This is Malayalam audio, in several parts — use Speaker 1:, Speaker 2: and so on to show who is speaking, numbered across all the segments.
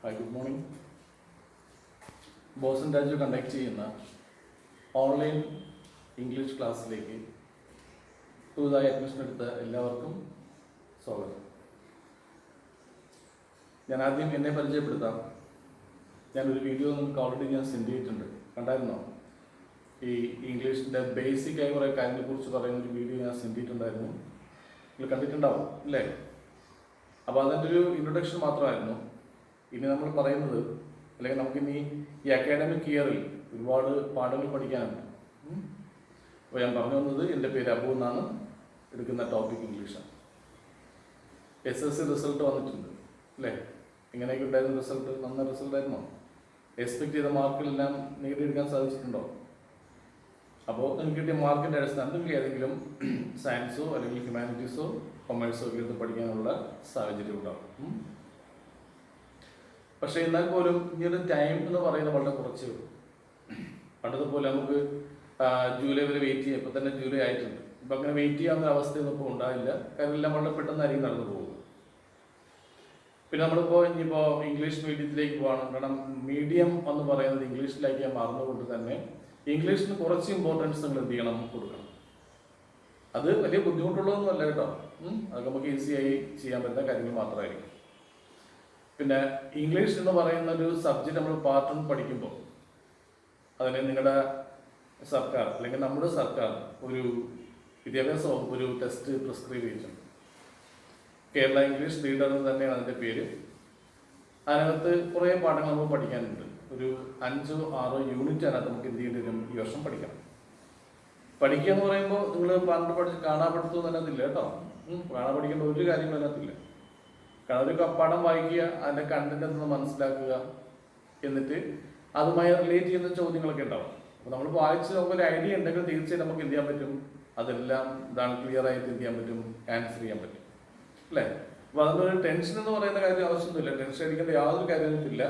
Speaker 1: Hi, good morning. Boson Raju conduct ചെയ്യുന്ന ഓൺലൈൻ ഇംഗ്ലീഷ് ക്ലാസ്സിലേക്ക് പുതുതായി അഡ്മിഷൻ എടുത്ത എല്ലാവർക്കും സ്വാഗതം. ഞാൻ ആദ്യം എന്നെ പരിചയപ്പെടുത്താം. ഞാനൊരു വീഡിയോ നിങ്ങൾക്ക് ഓൾറെഡി സെൻഡ് ചെയ്തിട്ടുണ്ട്. കണ്ടായിരുന്നോ? ഈ ഇംഗ്ലീഷിൻ്റെ ബേസിക്കായ കുറേ കാര്യങ്ങളെക്കുറിച്ച് പറയുന്ന ഒരു വീഡിയോ ഞാൻ സെൻഡ് ചെയ്തിട്ടുണ്ടായിരുന്നു. നിങ്ങൾ കണ്ടിട്ടുണ്ടാവും അല്ലേ? അപ്പോൾ അതിൻ്റെ ഒരു ഇൻട്രൊഡക്ഷൻ മാത്രമായിരുന്നു. ഇനി നമ്മൾ പറയുന്നത്, അല്ലെങ്കിൽ നമുക്കിനി ഈ അക്കാഡമിക് ഇയറിൽ ഒരുപാട് പാഠങ്ങൾ പഠിക്കാനുണ്ട്. അപ്പോൾ ഞാൻ പറഞ്ഞു വന്നത്, എൻ്റെ പേര് അബു എന്നാണ്. എടുക്കുന്ന ടോപ്പിക് ഇംഗ്ലീഷാണ്. SSC റിസൾട്ട് വന്നിട്ടുണ്ട് അല്ലേ? എങ്ങനെയൊക്കെ ഉണ്ടായിരുന്നു റിസൾട്ട്? നന്ന റിസൾട്ടായിരുന്നോ? എക്സ്പെക്ട് ചെയ്ത മാർക്കിലെല്ലാം നേടിയെടുക്കാൻ സാധിച്ചിട്ടുണ്ടോ? അപ്പോൾ നിങ്ങൾക്ക് കിട്ടിയ മാർക്കിൻ്റെ അടിസ്ഥാനത്തിൽ നിങ്ങൾക്ക് ഏതെങ്കിലും സയൻസോ അല്ലെങ്കിൽ ഹ്യൂമാനിറ്റീസോ കൊമേഴ്സോ ഒക്കെ എടുത്ത് പഠിക്കാനുള്ള സാഹചര്യം ഉണ്ടാകും. പക്ഷേ എന്നാൽ പോലും ഇനിയൊരു ടൈം എന്ന് പറയുന്നത് വളരെ കുറച്ചേ ഉള്ളൂ. പണ്ടതുപോലെ നമുക്ക് ജൂലൈ വരെ വെയിറ്റ് ചെയ്യാം. ഇപ്പം തന്നെ ജൂലൈ ആയിട്ടുണ്ട്. ഇപ്പം അങ്ങനെ വെയിറ്റ് ചെയ്യാവുന്ന അവസ്ഥയൊന്നും ഇപ്പോൾ ഉണ്ടാവില്ല. കാരണം എല്ലാം വളരെ പെട്ടെന്നായിരിക്കും നടന്നു പോകും. പിന്നെ നമ്മളിപ്പോൾ ഇനിയിപ്പോൾ ഇംഗ്ലീഷ് മീഡിയത്തിലേക്ക് പോകണം. കാരണം മീഡിയം എന്ന് പറയുന്നത് ഇംഗ്ലീഷിലേക്ക് മാറുന്നതുകൊണ്ട് തന്നെ ഇംഗ്ലീഷിന് കുറച്ച് ഇമ്പോർട്ടൻസ് നിങ്ങൾ എന്ത് ചെയ്യണം, കൊടുക്കണം. അത് വലിയ ബുദ്ധിമുട്ടുള്ളതൊന്നും അല്ല കേട്ടോ. അതൊക്കെ നമുക്ക് ഈസിയായി ചെയ്യാൻ പറ്റുന്ന കാര്യങ്ങൾ മാത്രമായിരിക്കും. പിന്നെ ഇംഗ്ലീഷ് എന്ന് പറയുന്ന ഒരു സബ്ജക്റ്റ് നമ്മൾ പാർട്ട് 1 പഠിക്കുമ്പോൾ അതിന് നിങ്ങളുടെ സർക്കാർ അല്ലെങ്കിൽ നമ്മുടെ സർക്കാർ ഒരു വിദ്യാഭ്യാസ വകുപ്പ് ഒരു ടെസ്റ്റ് പ്രിസ്ക്രൈബ് ചെയ്തിട്ടുണ്ട്. കേരള ഇംഗ്ലീഷ് റീഡർ എന്ന് തന്നെയാണ് അതിൻ്റെ പേര്. അതിനകത്ത് കുറേ പാഠങ്ങൾ നമുക്ക് പഠിക്കാനുണ്ട്. ഒരു 5-6 യൂണിറ്റ് അതിനകത്ത് നമുക്ക് എന്ത് ചെയ്യേണ്ടി വരും, ഈ വർഷം പഠിക്കണം. പഠിക്കുക എന്ന് പറയുമ്പോൾ നിങ്ങൾ പണ്ട് പഠിച്ച് കാണാപ്പെടുത്തുമെന്ന് അതിനകത്തില്ല കേട്ടോ. കാണാൻ പഠിക്കേണ്ട ഒരു കാര്യങ്ങളും അതിനകത്തില്ല. കാരണം ഒരു പടം വായിക്കുക, അതിൻ്റെ കണ്ടന്റ് എന്ന് മനസ്സിലാക്കുക, എന്നിട്ട് അതുമായി റിലേറ്റ് ചെയ്യുന്ന ചോദ്യങ്ങളൊക്കെ ഉണ്ടാവും. അപ്പോൾ നമ്മൾ വായിച്ച് നമുക്കൊരു ഐഡിയ ഉണ്ടെങ്കിൽ തീർച്ചയായും നമുക്ക് എന്ത് ചെയ്യാൻ പറ്റും, അതെല്ലാം ക്ലിയർ ആയിട്ട് എന്ത് ചെയ്യാൻ പറ്റും, ആൻസർ ചെയ്യാൻ പറ്റും അല്ലേ? അപ്പോൾ അതിനൊരു ടെൻഷൻ എന്ന് പറയുന്ന കാര്യം ആവശ്യമൊന്നുമില്ല. ടെൻഷൻ അടിക്കേണ്ട യാതൊരു കാര്യമൊന്നുമില്ല.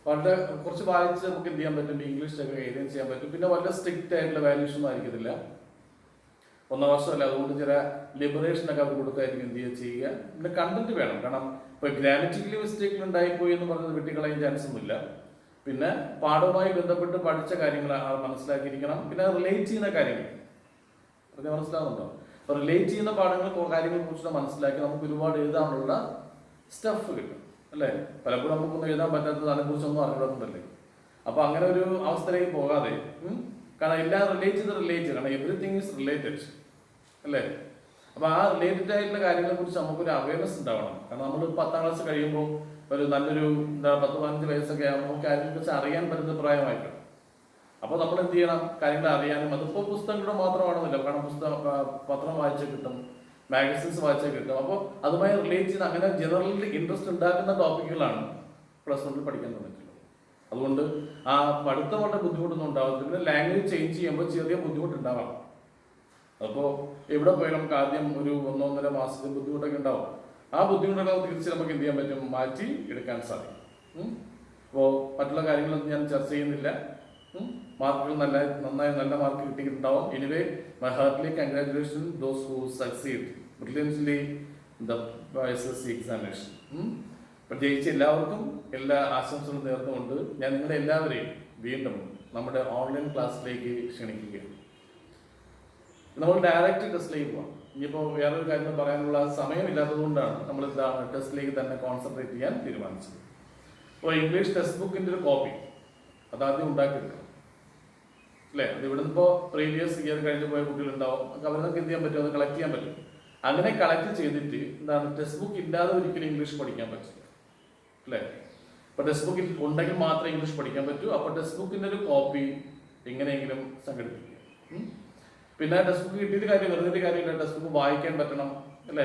Speaker 1: വളരെ കുറച്ച് വായിച്ച് നമുക്ക് എന്ത് ചെയ്യാൻ പറ്റും, ഇംഗ്ലീഷിലൊക്കെ എഴുതാൻ ചെയ്യാൻ പറ്റും. പിന്നെ വളരെ സ്ട്രിക്റ്റ് ആയിട്ടുള്ള വാല്യൂഷൻ ഒന്നും ആയിരിക്കത്തില്ല. 1 വർഷമല്ല, അതുകൊണ്ട് ചില ലിബറേഷനൊക്കെ അവർ കൊടുത്തായിരിക്കും എന്ത് ചെയ്യുക. പിന്നെ കണ്ടന്റ് വേണം. കാരണം ഇപ്പോൾ ഗ്രാമറ്റിക്കലി മിസ്റ്റേക്കിൽ ഉണ്ടായിപ്പോയി എന്ന് പറഞ്ഞത് വെട്ടിക്കളയാൻ ചാൻസ് ഒന്നുമില്ല. പിന്നെ പാഠവുമായി ബന്ധപ്പെട്ട് പഠിച്ച കാര്യങ്ങൾ മനസ്സിലാക്കിയിരിക്കണം. പിന്നെ റിലേറ്റ് ചെയ്യുന്ന കാര്യങ്ങൾ അതൊക്കെ മനസ്സിലാവുന്നുണ്ടോ? അപ്പോൾ റിലേറ്റ് ചെയ്യുന്ന കാര്യങ്ങളെ കുറിച്ച് മനസ്സിലാക്കി നമുക്ക് ഒരുപാട് എഴുതാനുള്ള സ്റ്റഫ് കിട്ടും അല്ലേ? പലപ്പോഴും നമുക്കൊന്നും എഴുതാൻ പറ്റാത്തത് അതിനെക്കുറിച്ചൊന്നും അറിയാറുണ്ടല്ലേ. അപ്പോൾ അങ്ങനെ ഒരു അവസ്ഥയിലേക്ക് പോകാതെ, കാരണം എല്ലാം റിലേറ്റ്, കാരണം എവറിത്തിങ് ഈസ് റിലേറ്റഡ് അല്ലേ? അപ്പോൾ ആ റിലേറ്റഡ് ആയിട്ടുള്ള കാര്യങ്ങളെ കുറിച്ച് നമുക്കൊരു അവയർനെസ് ഉണ്ടാവണം. കാരണം നമ്മൾ 10ാം ക്ലാസ് കഴിയുമ്പോൾ ഒരു നല്ലൊരു 10-15 വയസ്സൊക്കെ ആകുമ്പോൾ നമുക്ക് കാര്യങ്ങളെക്കുറിച്ച് അറിയാൻ പറ്റുന്ന പ്രായമായിട്ടുണ്ട്. അപ്പോൾ നമ്മൾ എന്ത് ചെയ്യണം, കാര്യങ്ങൾ അറിയാനും. അതിപ്പോൾ പുസ്തകങ്ങളുടെ മാത്രമാണെന്നില്ല. കാരണം പത്രം വായിച്ചാൽ കിട്ടും, മാഗസിൻസ് വായിച്ചാൽ കിട്ടും. അപ്പോൾ അതുമായി റിലേറ്റ് ചെയ്ത് അങ്ങനെ ജനറലി ഇൻട്രസ്റ്റ് ഉണ്ടാക്കുന്ന ടോപ്പിക്കുകളാണ് +1 പഠിക്കാൻ തുടങ്ങിയിട്ടുള്ളത്. അതുകൊണ്ട് ആ പഠിത്തം വളരെ ബുദ്ധിമുട്ടൊന്നും ഉണ്ടാവത്തില്ല. പിന്നെ ലാംഗ്വേജ് ചേഞ്ച് ചെയ്യുമ്പോൾ ചെറിയ ബുദ്ധിമുട്ടുണ്ടാവാം. അപ്പോൾ എവിടെ പോയി നമുക്ക് ആദ്യം ഒരു 1-1.5 മാസത്തെ ബുദ്ധിമുട്ടൊക്കെ ഉണ്ടാവും. ആ ബുദ്ധിമുട്ടുകൾ തിരിച്ച് നമുക്ക് എന്ത് ചെയ്യാൻ പറ്റും, മാറ്റി എടുക്കാൻ സാധിക്കും. അപ്പോൾ മറ്റുള്ള കാര്യങ്ങളൊന്നും ഞാൻ ചർച്ച ചെയ്യുന്നില്ല. മാർക്കുകൾ നല്ല മാർക്ക് കിട്ടിയിട്ടുണ്ടാവും. Anyway, my heartly congratulation those who succeed brilliantly the SSC examination. അപ്പോൾ ജയിച്ച എല്ലാവർക്കും എല്ലാ ആശംസകളും നേർന്നുകൊണ്ട് ഞാൻ നിങ്ങളെ എല്ലാവരെയും വീണ്ടും നമ്മുടെ ഓൺലൈൻ ക്ലാസ്സിലേക്ക് ക്ഷണിക്കുകയാണ്. നമ്മൾ ഡയറക്റ്റ് ടെസ്റ്റിലേക്ക് പോകാം. ഇനിയിപ്പോൾ വേറൊരു കാര്യം പറയാനുള്ള സമയമില്ലാത്തതുകൊണ്ടാണ് നമ്മൾ ടെസ്റ്റിലേക്ക് തന്നെ കോൺസെൻട്രേറ്റ് ചെയ്യാൻ തീരുമാനിച്ചത്. അപ്പോൾ ഇംഗ്ലീഷ് ടെക്സ്റ്റ് ബുക്കിൻ്റെ ഒരു കോപ്പി അതാദ്യം ഉണ്ടാക്കിയെടുക്കണം അല്ലേ? അത് ഇവിടുന്ന് ഇപ്പോൾ പ്രീവിയസ് ഇയർ കഴിഞ്ഞ് പോയ കുട്ടികളുണ്ടാവും. അവർക്ക് എന്ത് ചെയ്യാൻ പറ്റും, അത് കളക്ട് ചെയ്യാൻ പറ്റും. അങ്ങനെ കളക്ട് ചെയ്തിട്ട് ടെക്സ്റ്റ് ബുക്ക് ഇല്ലാതെ ഒരിക്കലും ഇംഗ്ലീഷ് പഠിക്കാൻ പറ്റില്ല അല്ലേ? അപ്പോൾ ടെക്സ്റ്റ് ബുക്കിൽ ഉണ്ടെങ്കിൽ മാത്രമേ ഇംഗ്ലീഷ് പഠിക്കാൻ പറ്റൂ. അപ്പോൾ ടെക്സ്റ്റ് ബുക്കിൻ്റെ ഒരു കോപ്പി എങ്ങനെയെങ്കിലും സംഘടിപ്പിക്കുക. പിന്നെ ടെക്സ്റ്റ് ബുക്ക് കിട്ടിയിട്ട് വെറുതെ കാര്യമില്ല. ടെക്സ്റ്റ് ബുക്ക് വായിക്കാൻ പറ്റണം അല്ലേ?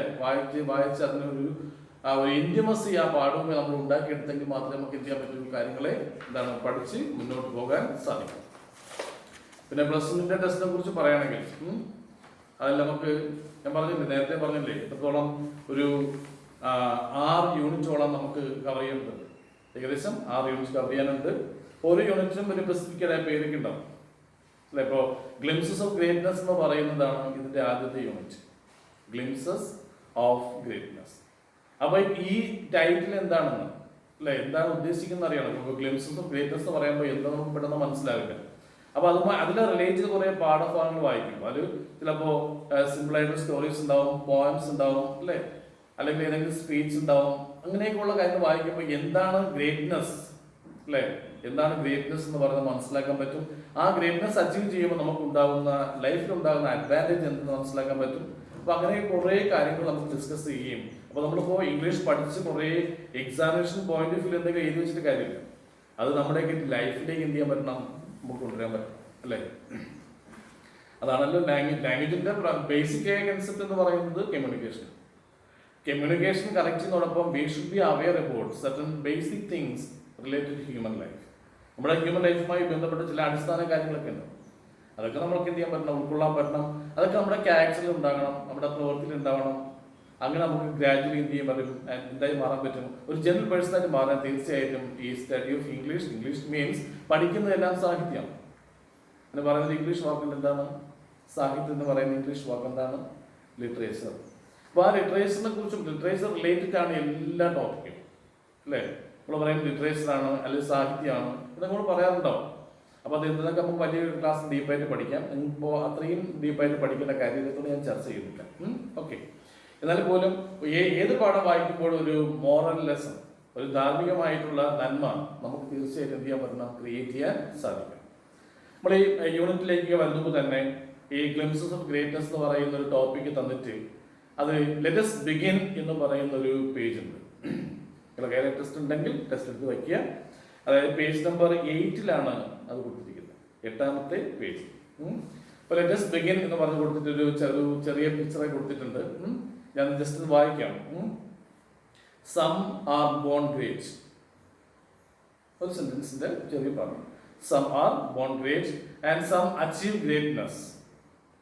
Speaker 1: വായിച്ച് അതിനൊരു ഇൻറ്റിമസി ആ പാഠവുമായി നമ്മൾ ഉണ്ടാക്കിയെടുത്തെങ്കിൽ മാത്രമേ നമുക്ക് എന്ത് ചെയ്യാൻ പറ്റൂ, കാര്യങ്ങളെ പഠിച്ച് മുന്നോട്ട് പോകാൻ സാധിക്കും. പിന്നെ +1 ടെസ്റ്റിനെ കുറിച്ച് പറയുകയാണെങ്കിൽ അതിൽ നമുക്ക് നേരത്തെ പറഞ്ഞില്ലേ, എത്രത്തോളം ഒരു 6 യൂണിറ്റോളം നമുക്ക് കവർ ചെയ്യുന്നുണ്ട്. ഏകദേശം 6 യൂണിറ്റ് കവർ ചെയ്യാനുണ്ട്. ഓരോ യൂണിറ്റിനും ഒരു സ്പെസിഫിക്കലായ പേരൊക്കെ ഉണ്ടാവും അല്ലെ? ഇപ്പോൾ ഗ്ലിംസസ് ഓഫ് ഗ്രേറ്റ്നെസ് എന്ന് പറയുന്നതാണ് ഇതിൻ്റെ ആദ്യത്തെ യൂണിറ്റ്. Glimpses of greatness. അപ്പോൾ ഈ ടൈറ്റിൽ എന്താണെന്ന് അല്ലെ? എന്താണ് ഉദ്ദേശിക്കുന്നത് അറിയണം. ഇപ്പോൾ ഗ്ലിംസസ് ഓഫ് ഗ്രേറ്റ്നസ് എന്ന് പറയുമ്പോൾ എന്താ നമുക്ക് പെട്ടെന്ന് മനസ്സിലാവില്ല. അപ്പൊ അതിനെ റിലേറ്റ് ചെയ്ത് കുറെ പാഠഭാഗങ്ങൾ വായിക്കും. അത് ചിലപ്പോ സിമ്പിൾ ആയിട്ടുള്ള സ്റ്റോറീസ് ഉണ്ടാവും, പോയംസ് ഉണ്ടാവും, അല്ലെ? അല്ലെങ്കിൽ ഏതെങ്കിലും സ്പീച്ച് ഉണ്ടാവും. അങ്ങനെയൊക്കെയുള്ള കാര്യങ്ങൾ വായിക്കുമ്പോൾ എന്താണ് ഗ്രേറ്റ്നസ്, അല്ലെ? എന്താണ് ഗ്രേറ്റ്നസ് എന്ന് പറയുന്നത് മനസ്സിലാക്കാൻ പറ്റും. ആ ഗ്രേറ്റ്നസ് അച്ചീവ് ചെയ്യുമ്പോൾ നമുക്ക് ഉണ്ടാകുന്ന ലൈഫിൽ ഉണ്ടാകുന്ന അഡ്വാൻറ്റേജ് എന്തെന്ന് മനസ്സിലാക്കാൻ പറ്റും. അപ്പൊ അങ്ങനെ കുറെ കാര്യങ്ങൾ നമുക്ക് ഡിസ്കസ് ചെയ്യും. അപ്പൊ നമ്മളിപ്പോ ഇംഗ്ലീഷ് പഠിച്ച് കുറെ എക്സാമിനേഷൻ പോയിന്റ് ഓഫ് വ്യൂ എന്തെങ്കിലും എഴുതി വെച്ചിട്ട് കാര്യമില്ല. അത് നമ്മുടെ ലൈഫിലേക്ക് എന്ത് ചെയ്യാൻ പറ്റണം, നമുക്ക് കൊണ്ടുവരാൻ പറ്റും, അല്ലെ? അതാണല്ലോ ലാംഗ്വേജിന്റെ ബേസിക് ആയ കൺസെപ്റ്റ് എന്ന് പറയുന്നത് കമ്മ്യൂണിക്കേഷൻ. കമ്മ്യൂണിക്കേഷൻ കറക്റ്റിനോടൊപ്പം we should be aware about certain basic things related to human life. നമ്മുടെ ഹ്യൂമൻ ലൈഫുമായി ബന്ധപ്പെട്ട ചില അടിസ്ഥാന കാര്യങ്ങളൊക്കെ ഉണ്ട്. അതൊക്കെ നമുക്ക് എന്ത് ചെയ്യാൻ പറ്റണം, ഉൾക്കൊള്ളാൻ പറ്റണം. അതൊക്കെ നമ്മുടെ ക്യാരക്ടറിൽ ഉണ്ടാകണം, നമ്മുടെ പ്രവൃത്തിയിൽ ഉണ്ടാവണം. അങ്ങനെ നമുക്ക് ഗ്രാജുവലി എന്ത് ചെയ്യാൻ പറ്റും, എന്തായി മാറാൻ പറ്റും, ഒരു ജനറൽ പേഴ്സണായിട്ട് മാറാൻ. തീർച്ചയായിട്ടും ഈ സ്റ്റഡി ഓഫ് ഇംഗ്ലീഷ് മീൻസ് പഠിക്കുന്നതെല്ലാം സാഹിത്യമാണ് എന്ന് പറയുന്നത്. ഇംഗ്ലീഷ് വാക്കുണ്ട് എന്താണ്? സാഹിത്യം എന്ന് പറയുന്ന ഇംഗ്ലീഷ് വാക്ക് എന്താണ്? ലിറ്ററേച്ചർ. അപ്പൊ ആ ലിറ്ററേച്ചറിനെ കുറിച്ചും ലിറ്ററേച്ചർ റിലേറ്റഡ് ആണ് എല്ലാ ടോപ്പിക്കും, അല്ലേ? നമ്മൾ പറയുന്നത് ലിറ്ററേച്ചർ ആണ് അല്ലെങ്കിൽ സാഹിത്യമാണ്, ഇത് നമ്മൾ പറയാറുണ്ടാവും. അപ്പൊ അത് എന്തൊക്കെ നമുക്ക് വലിയ ക്ലാസ് ഡീപ്പായിട്ട് പഠിക്കാം. ഇപ്പോൾ അത്രയും ഡീപ്പായിട്ട് പഠിക്കേണ്ട കാര്യത്തോട് ഞാൻ ചർച്ച ചെയ്യുന്നില്ല. ഓക്കെ. എന്നാൽ പോലും ഏത് പാഠം വായിക്കുമ്പോഴും ഒരു മോറൽ ലെസൺ, ഒരു ധാർമ്മികമായിട്ടുള്ള നന്മ നമുക്ക് തീർച്ചയായിട്ടും എന്ത് ചെയ്യാൻ പറ്റണം, ക്രിയേറ്റ് ചെയ്യാൻ സാധിക്കും. നമ്മൾ ഈ യൂണിറ്റിലേക്ക് വരുമ്പോൾ തന്നെ ഈ ഗ്ലിംസസ് ഓഫ് ഗ്രേറ്റ്നസ് എന്ന് പറയുന്ന ഒരു ടോപ്പിക്ക് തന്നിട്ട് അത് ലെറ്റ് us ബിഗിൻ എന്ന് പറയുന്ന ഒരു പേജ് ഉണ്ട്. നിങ്ങൾ കയ്യിൽ ടെസ്റ്റ് ഉണ്ടെങ്കിൽ ടെസ്റ്റ് എടുത്ത് വയ്ക്കുക. അതായത് പേജ് നമ്പർ 8 അത് കൊടുത്തിരിക്കുന്നത്, 8ാമത്തെ പേജ്. അപ്പോൾ ലെറ്റ് us ബിഗിൻ എന്ന് പറഞ്ഞ് കൊടുത്തിട്ട് ഒരു ചെറിയ പിക്ചറെ കൊടുത്തിട്ടുണ്ട്. ഞാൻ ജസ്റ്റ് വായിക്കാം. Some are born great. ഒരു സെന്റൻസിന്റെ ചെറിയ ഭാഗം. Some are born great and some achieve greatness.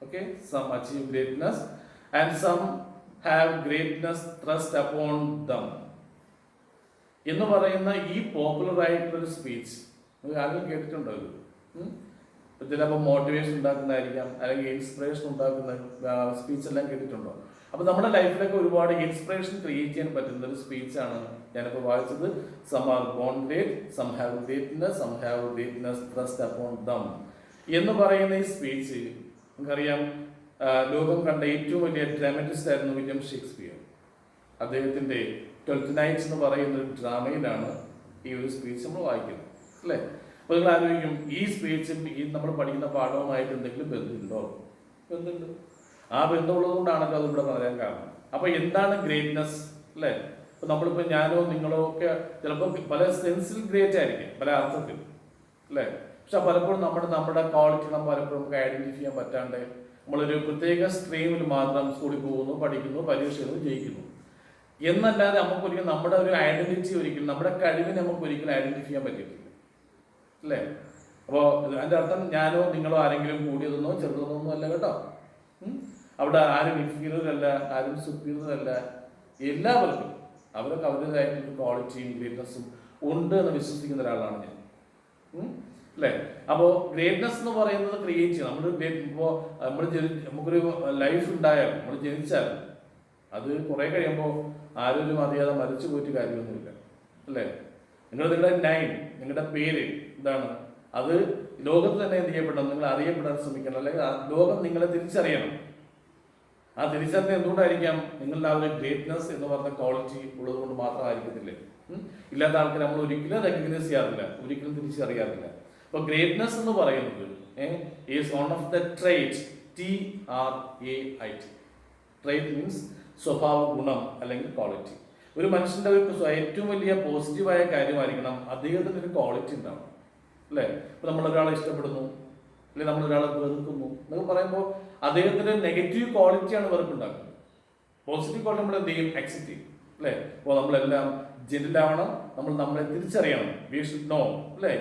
Speaker 1: Okay, some achieve greatness and some have greatness thrust upon them എന്ന് പറയുന്ന ഈ പോപ്പുലർ ആയിട്ടുള്ള ഒരു സ്പീച്ച് ആരെങ്കിലും കേട്ടിട്ടുണ്ടോ? ഇത് ചിലപ്പോൾ മോട്ടിവേഷൻ ഉണ്ടാക്കുന്നതായിരിക്കാം, അല്ലെങ്കിൽ ഇൻസ്പിറേഷൻ ഉണ്ടാക്കുന്ന സ്പീച്ച് എല്ലാം കേട്ടിട്ടുണ്ടോ? അപ്പൊ നമ്മുടെ ലൈഫിലൊക്കെ ഒരുപാട് ഇൻസ്പിറേഷൻ ക്രിയേറ്റ് ചെയ്യാൻ പറ്റുന്ന ഒരു സ്പീച്ചാണ് ഞാനിപ്പോൾ വായിച്ചത്. Some are born great, some have greatness thrust upon them എന്ന് പറയുന്ന ഈ സ്പീച്ച് നമുക്കറിയാം. ലോകം കണ്ട ഏറ്റവും വലിയ ഡ്രാമറ്റിസ്റ്റ് ആയിരുന്നു വില്യം ഷേക്സ്പിയർ. അദ്ദേഹത്തിന്റെ 12th നൈറ്റ്സ് എന്ന് പറയുന്ന ഒരു ഡ്രാമയിലാണ് ഈ ഒരു സ്പീച്ച് നമ്മൾ വായിക്കുന്നത്, അല്ലേ? അപ്പോൾ നിങ്ങൾ ആലോചിക്കും, ഈ സ്പീച്ചും ഈ നമ്മൾ പഠിക്കുന്ന പാഠവുമായിട്ട് എന്തെങ്കിലും ബന്ധമുണ്ടോ? ബന്ധമുണ്ട്. ആ ബന്ധമുള്ളത് കൊണ്ടാണല്ലോ അതിവിടെ പറയാൻ കാരണം. അപ്പൊ എന്താണ് ഗ്രേറ്റ്നസ്, അല്ലേ? ഇപ്പൊ നമ്മളിപ്പോ ഞാനോ നിങ്ങളോ ഒക്കെ ചിലപ്പോൾ പല സെൻസിൽ ഗ്രേറ്റ് ആയിരിക്കും, പല അർത്ഥത്തിൽ, അല്ലേ? പക്ഷെ പലപ്പോഴും നമ്മുടെ ക്വാളിറ്റി നമ്മൾ പലപ്പോഴും നമുക്ക് ഐഡന്റിഫൈ ചെയ്യാൻ പറ്റാണ്ട് നമ്മളൊരു പ്രത്യേക സ്ട്രീമിൽ മാത്രം സ്കൂളിൽ പോകുന്നു, പഠിക്കുന്നു, പരീക്ഷ എഴുതുന്നു, ജയിക്കുന്നു എന്നല്ലാതെ നമുക്കൊരിക്കലും നമ്മുടെ ഒരു ഐഡന്റിറ്റി ഒരിക്കലും, നമ്മുടെ കഴിവിനെ നമുക്ക് ഒരിക്കലും ഐഡന്റിഫൈ ചെയ്യാൻ പറ്റിയിട്ടില്ല, അല്ലേ? അപ്പോൾ അതിന്റെ അർത്ഥം ഞാനോ നിങ്ങളോ ആരെങ്കിലും കൂടിയതെന്നോ ചെറുതെന്നോ ഒന്നും അല്ല കേട്ടോ. അവിടെ ആരും ഇൻഫീരിയർ അല്ല, ആരും സുപ്പീരിയർ അല്ല. എല്ലാവർക്കും അവരൊക്കെ അവരുടേതായിട്ടുള്ള ക്വാളിറ്റിയും ഗ്രേറ്റ്നസ്സും ഉണ്ട് എന്ന് വിശ്വസിക്കുന്ന ഒരാളാണ് ഞാൻ, അല്ലേ? അപ്പോൾ ഗ്രേറ്റ്നസ് എന്ന് പറയുന്നത് ക്രിയേറ്റ് ചെയ്യണം. നമുക്കൊരു ലൈഫ് ഉണ്ടായാൽ, നമ്മൾ ജനിച്ചാൽ അത് കുറെ കഴിയുമ്പോൾ ആരോഗ്യം അറിയാതെ മരിച്ചു പോയിട്ട് കാര്യമൊന്നുമില്ല, അല്ലേ? നിങ്ങളുടെ നിങ്ങളുടെ പേര് എന്താണ്, അത് ലോകത്ത് തന്നെ എന്ത് ചെയ്യപ്പെടണം, നിങ്ങൾ അറിയപ്പെടാൻ ശ്രമിക്കണം, അല്ലെങ്കിൽ ലോകം നിങ്ങളെ തിരിച്ചറിയണം. ആ തിരിച്ചറിഞ്ഞ എന്തുകൊണ്ടായിരിക്കാം? നിങ്ങളുടെ ആ ഒരു ഗ്രേറ്റ്നസ് എന്ന് പറഞ്ഞ ക്വാളിറ്റി ഉള്ളത് കൊണ്ട് മാത്രമായിരിക്കത്തില്ലേ? ഇല്ലാത്ത ആൾക്കാർ നമ്മൾ ഒരിക്കലും റെക്കഗ്നൈസ് ചെയ്യാറില്ല, ഒരിക്കലും തിരിച്ചറിയാറില്ല. അപ്പൊ ഗ്രേറ്റ്നസ് എന്ന് പറയുന്നത് is one of the trait, TRAIT. Trait means സ്വഭാവ ഗുണം അല്ലെങ്കിൽ ക്വാളിറ്റി. ഒരു മനുഷ്യന്റെ ഏറ്റവും വലിയ പോസിറ്റീവായ കാര്യമായിരിക്കണം അദ്ദേഹത്തിന് ഒരു ക്വാളിറ്റി ഉണ്ടാവണം, അല്ലേ? ഇപ്പൊ നമ്മൾ ഒരാളെ ഇഷ്ടപ്പെടുന്നു, അല്ലെങ്കിൽ നമ്മൾ ഒരാളെ വെറുക്കുന്നു എന്നൊക്കെ പറയുമ്പോൾ അദ്ദേഹത്തിന്റെ നെഗറ്റീവ് ക്വാളിറ്റിയാണ് വെറുപ്പുണ്ടാക്കുന്നത്. പോസിറ്റീവ് ക്വാളിറ്റി നമ്മൾ എന്ത് ചെയ്യും? അക്സെപ്റ്റ് ചെയ്യും, അല്ലേ? അപ്പോൾ നമ്മളെല്ലാം ജെന്റിലാവണം, നമ്മളെ തിരിച്ചറിയണം. വി ഷുഡ് നോ, അല്ലേ?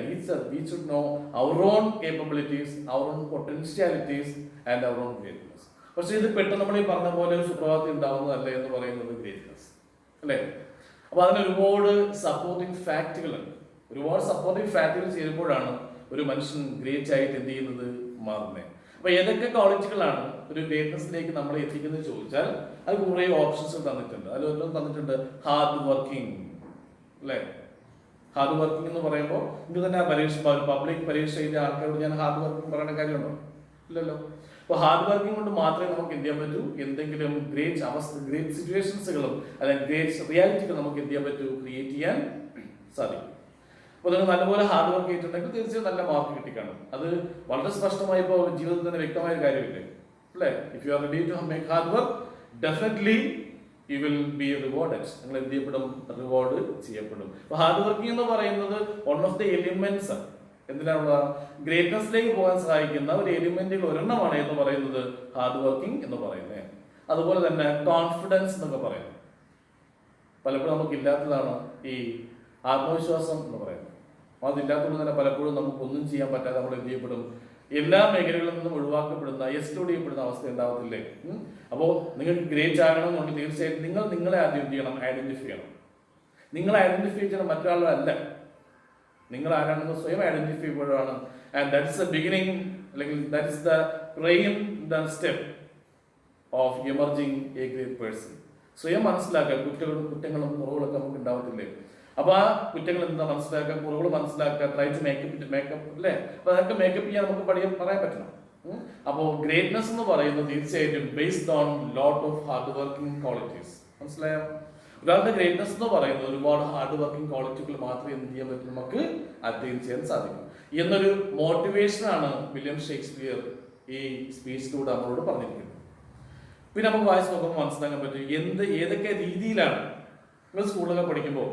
Speaker 1: We should know our own capabilities, our own potentialities and our own greatness. പക്ഷെ ഇത് പെട്ടെന്ന് നമ്മൾ ഈ പറഞ്ഞ പോലെ ഒരു സുപ്രഭാതത്തിൽ ഉണ്ടാവുന്നതല്ല എന്ന് പറയുന്നത് ഗ്രേറ്റ്നസ്, അല്ലേ? അപ്പൊ അതിന് ഒരുപാട് സപ്പോർട്ടിങ് ഫാക്ടുകളുണ്ട്. ഒരുപാട് സപ്പോർട്ടിങ് ഫാക്ടുകൾ ചേരുമ്പോഴാണ് ഒരു മനുഷ്യൻ ഗ്രേറ്റ് ആയിട്ട് എന്ത് ചെയ്യുന്നത്, മാറുന്നത്. അപ്പൊ ഏതൊക്കെ ക്വാളിറ്റികളാണ് ഒരു ഗ്രേറ്റ്നസിലേക്ക് നമ്മളെ എത്തിക്കുന്നത് ചോദിച്ചാൽ അത് കുറെ ഓപ്ഷൻസ് തന്നിട്ടുണ്ട്. അതിലൊന്നും തന്നിട്ടുണ്ട് ഹാർഡ് വർക്കിംഗ്, അല്ലേ? ഹാർഡ് വർക്കിംഗ് എന്ന് പറയുമ്പോൾ നിങ്ങൾക്ക് തന്നെ പരീക്ഷ പബ്ലിക് പരീക്ഷ എഴുതിയ ആൾക്കാരോട് ഞാൻ ഹാർഡ് വർക്കിംഗ് പറയേണ്ട കാര്യമുണ്ടോ? ഇല്ലല്ലോ. അപ്പോൾ ഹാർഡ് വർക്കിംഗ് കൊണ്ട് മാത്രമേ നമുക്ക് എന്ത് ചെയ്യാൻ പറ്റൂ, എന്തെങ്കിലും ഗ്രേറ്റ് സിറ്റുവേഷൻസുകളും അല്ലെങ്കിൽ ഗ്രേറ്റ് റിയാലിറ്റികൾ നമുക്ക് എന്ത് ചെയ്യാൻ പറ്റൂ, ക്രിയേറ്റ് ചെയ്യാൻ സാധിക്കും. അപ്പോൾ നിങ്ങൾ നല്ലപോലെ ഹാർഡ് വർക്ക് ചെയ്തിട്ടുണ്ടെങ്കിൽ തീർച്ചയായും നല്ല മാർക്ക് കിട്ടിക്കാണും. അത് വളരെ സ്പഷ്ടമായി ഇപ്പോൾ ജീവിതത്തിൽ തന്നെ വ്യക്തമായ കാര്യമില്ലേ അല്ലേ? If you are ready to make hard work definitely you will be rewarded. നിങ്ങൾ എന്ത് ചെയ്യപ്പെടും, റിവാർഡ് ചെയ്യപ്പെടും. അപ്പോൾ ഹാർഡ് വർക്കിംഗ് എന്ന് പറയുന്നത് വൺ ഓഫ് ദി എലിമെന്റ്സ് എന്തിനാണുള്ള ഗ്രേറ്റ്നസ്സിലേക്ക് പോകാൻ സഹായിക്കുന്ന ഒരു എലിമെന്റുകൾ ഒരെണ്ണമാണ് എന്ന് പറയുന്നത് ഹാർഡ് വർക്കിംഗ് എന്ന് പറയുന്നത്. അതുപോലെ തന്നെ കോൺഫിഡൻസ് എന്നൊക്കെ പറയുന്നത് പലപ്പോഴും നമുക്ക് ഇല്ലാത്തതാണ് ഈ ആത്മവിശ്വാസം എന്ന് പറയുന്നത്. അതില്ലാത്തതുകൊണ്ട് തന്നെ പലപ്പോഴും നമുക്കൊന്നും ചെയ്യാൻ പറ്റാതെ നമ്മൾ എന്ത് ചെയ്യപ്പെടും, എല്ലാ മേഖലകളിൽ നിന്നും ഒഴിവാക്കപ്പെടുന്ന എക്സ്ക്ലൂഡ് ചെയ്യപ്പെടുന്ന അവസ്ഥ ഉണ്ടാവത്തില്ലേ? അപ്പോൾ നിങ്ങൾക്ക് ഗ്രേറ്റ് ആകണമെന്നുണ്ടെങ്കിൽ തീർച്ചയായിട്ടും നിങ്ങൾ നിങ്ങളെ ആദ്യം എന്ത് ചെയ്യണം, ഐഡന്റിഫൈ ചെയ്യണം. നിങ്ങൾ ഐഡന്റിഫൈ ചെയ്യണം, മറ്റൊരാളല്ല. നിങ്ങൾ ആരാണെന്ന് സ്വയം ഐഡന്റിഫൈ ചെയ്യുമ്പോഴാണ് ആൻഡ് ദാറ്റ്സ് ദ ബിഗിനിങ് അല്ലെങ്കിൽ that is the prime step of emerging A great person. സ്വയം മനസ്സിലാക്കുക, കുറ്റങ്ങളും കുറവുകളൊക്കെ നമുക്ക് ഉണ്ടാവത്തില്ലേ? അപ്പൊ ആ കുറ്റങ്ങൾ എന്താ മനസ്സിലാക്കുക, കുറവുകൾ മനസ്സിലാക്കുക, ട്രൈ ടു മേക്കപ്പ് അല്ലേ? അപ്പൊ അതൊക്കെ മേക്കപ്പ് ചെയ്യാൻ നമുക്ക് പറയാൻ പറ്റണം. അപ്പോൾ ഗ്രേറ്റ്നെസ് എന്ന് പറയുന്നത് തീർച്ചയായിട്ടും based on lot of hard working qualities. മനസ്സിലായോ? ഒരാളുടെ ഗ്രേറ്റ്നെസ് എന്ന് പറയുന്നത് ഒരുപാട് ഹാർഡ് വർക്കിംഗ് ക്വാളിറ്റികൾ മാത്രമേ എന്ത് ചെയ്യാൻ പറ്റും, നമുക്ക് അറ്റൈൻ ചെയ്യാൻ സാധിക്കും എന്നൊരു മോട്ടിവേഷനാണ് വില്യം ഷേക്സ്പിയർ ഈ സ്പീച്ചിലൂടെ നമ്മളോട് പറഞ്ഞിരിക്കുന്നത്. പിന്നെ നമുക്ക് വായിച്ച് നോക്കുമ്പോൾ മനസ്സിലാക്കാൻ പറ്റും ഏതൊക്കെ രീതിയിലാണ്. നിങ്ങൾ സ്കൂളിലൊക്കെ പഠിക്കുമ്പോൾ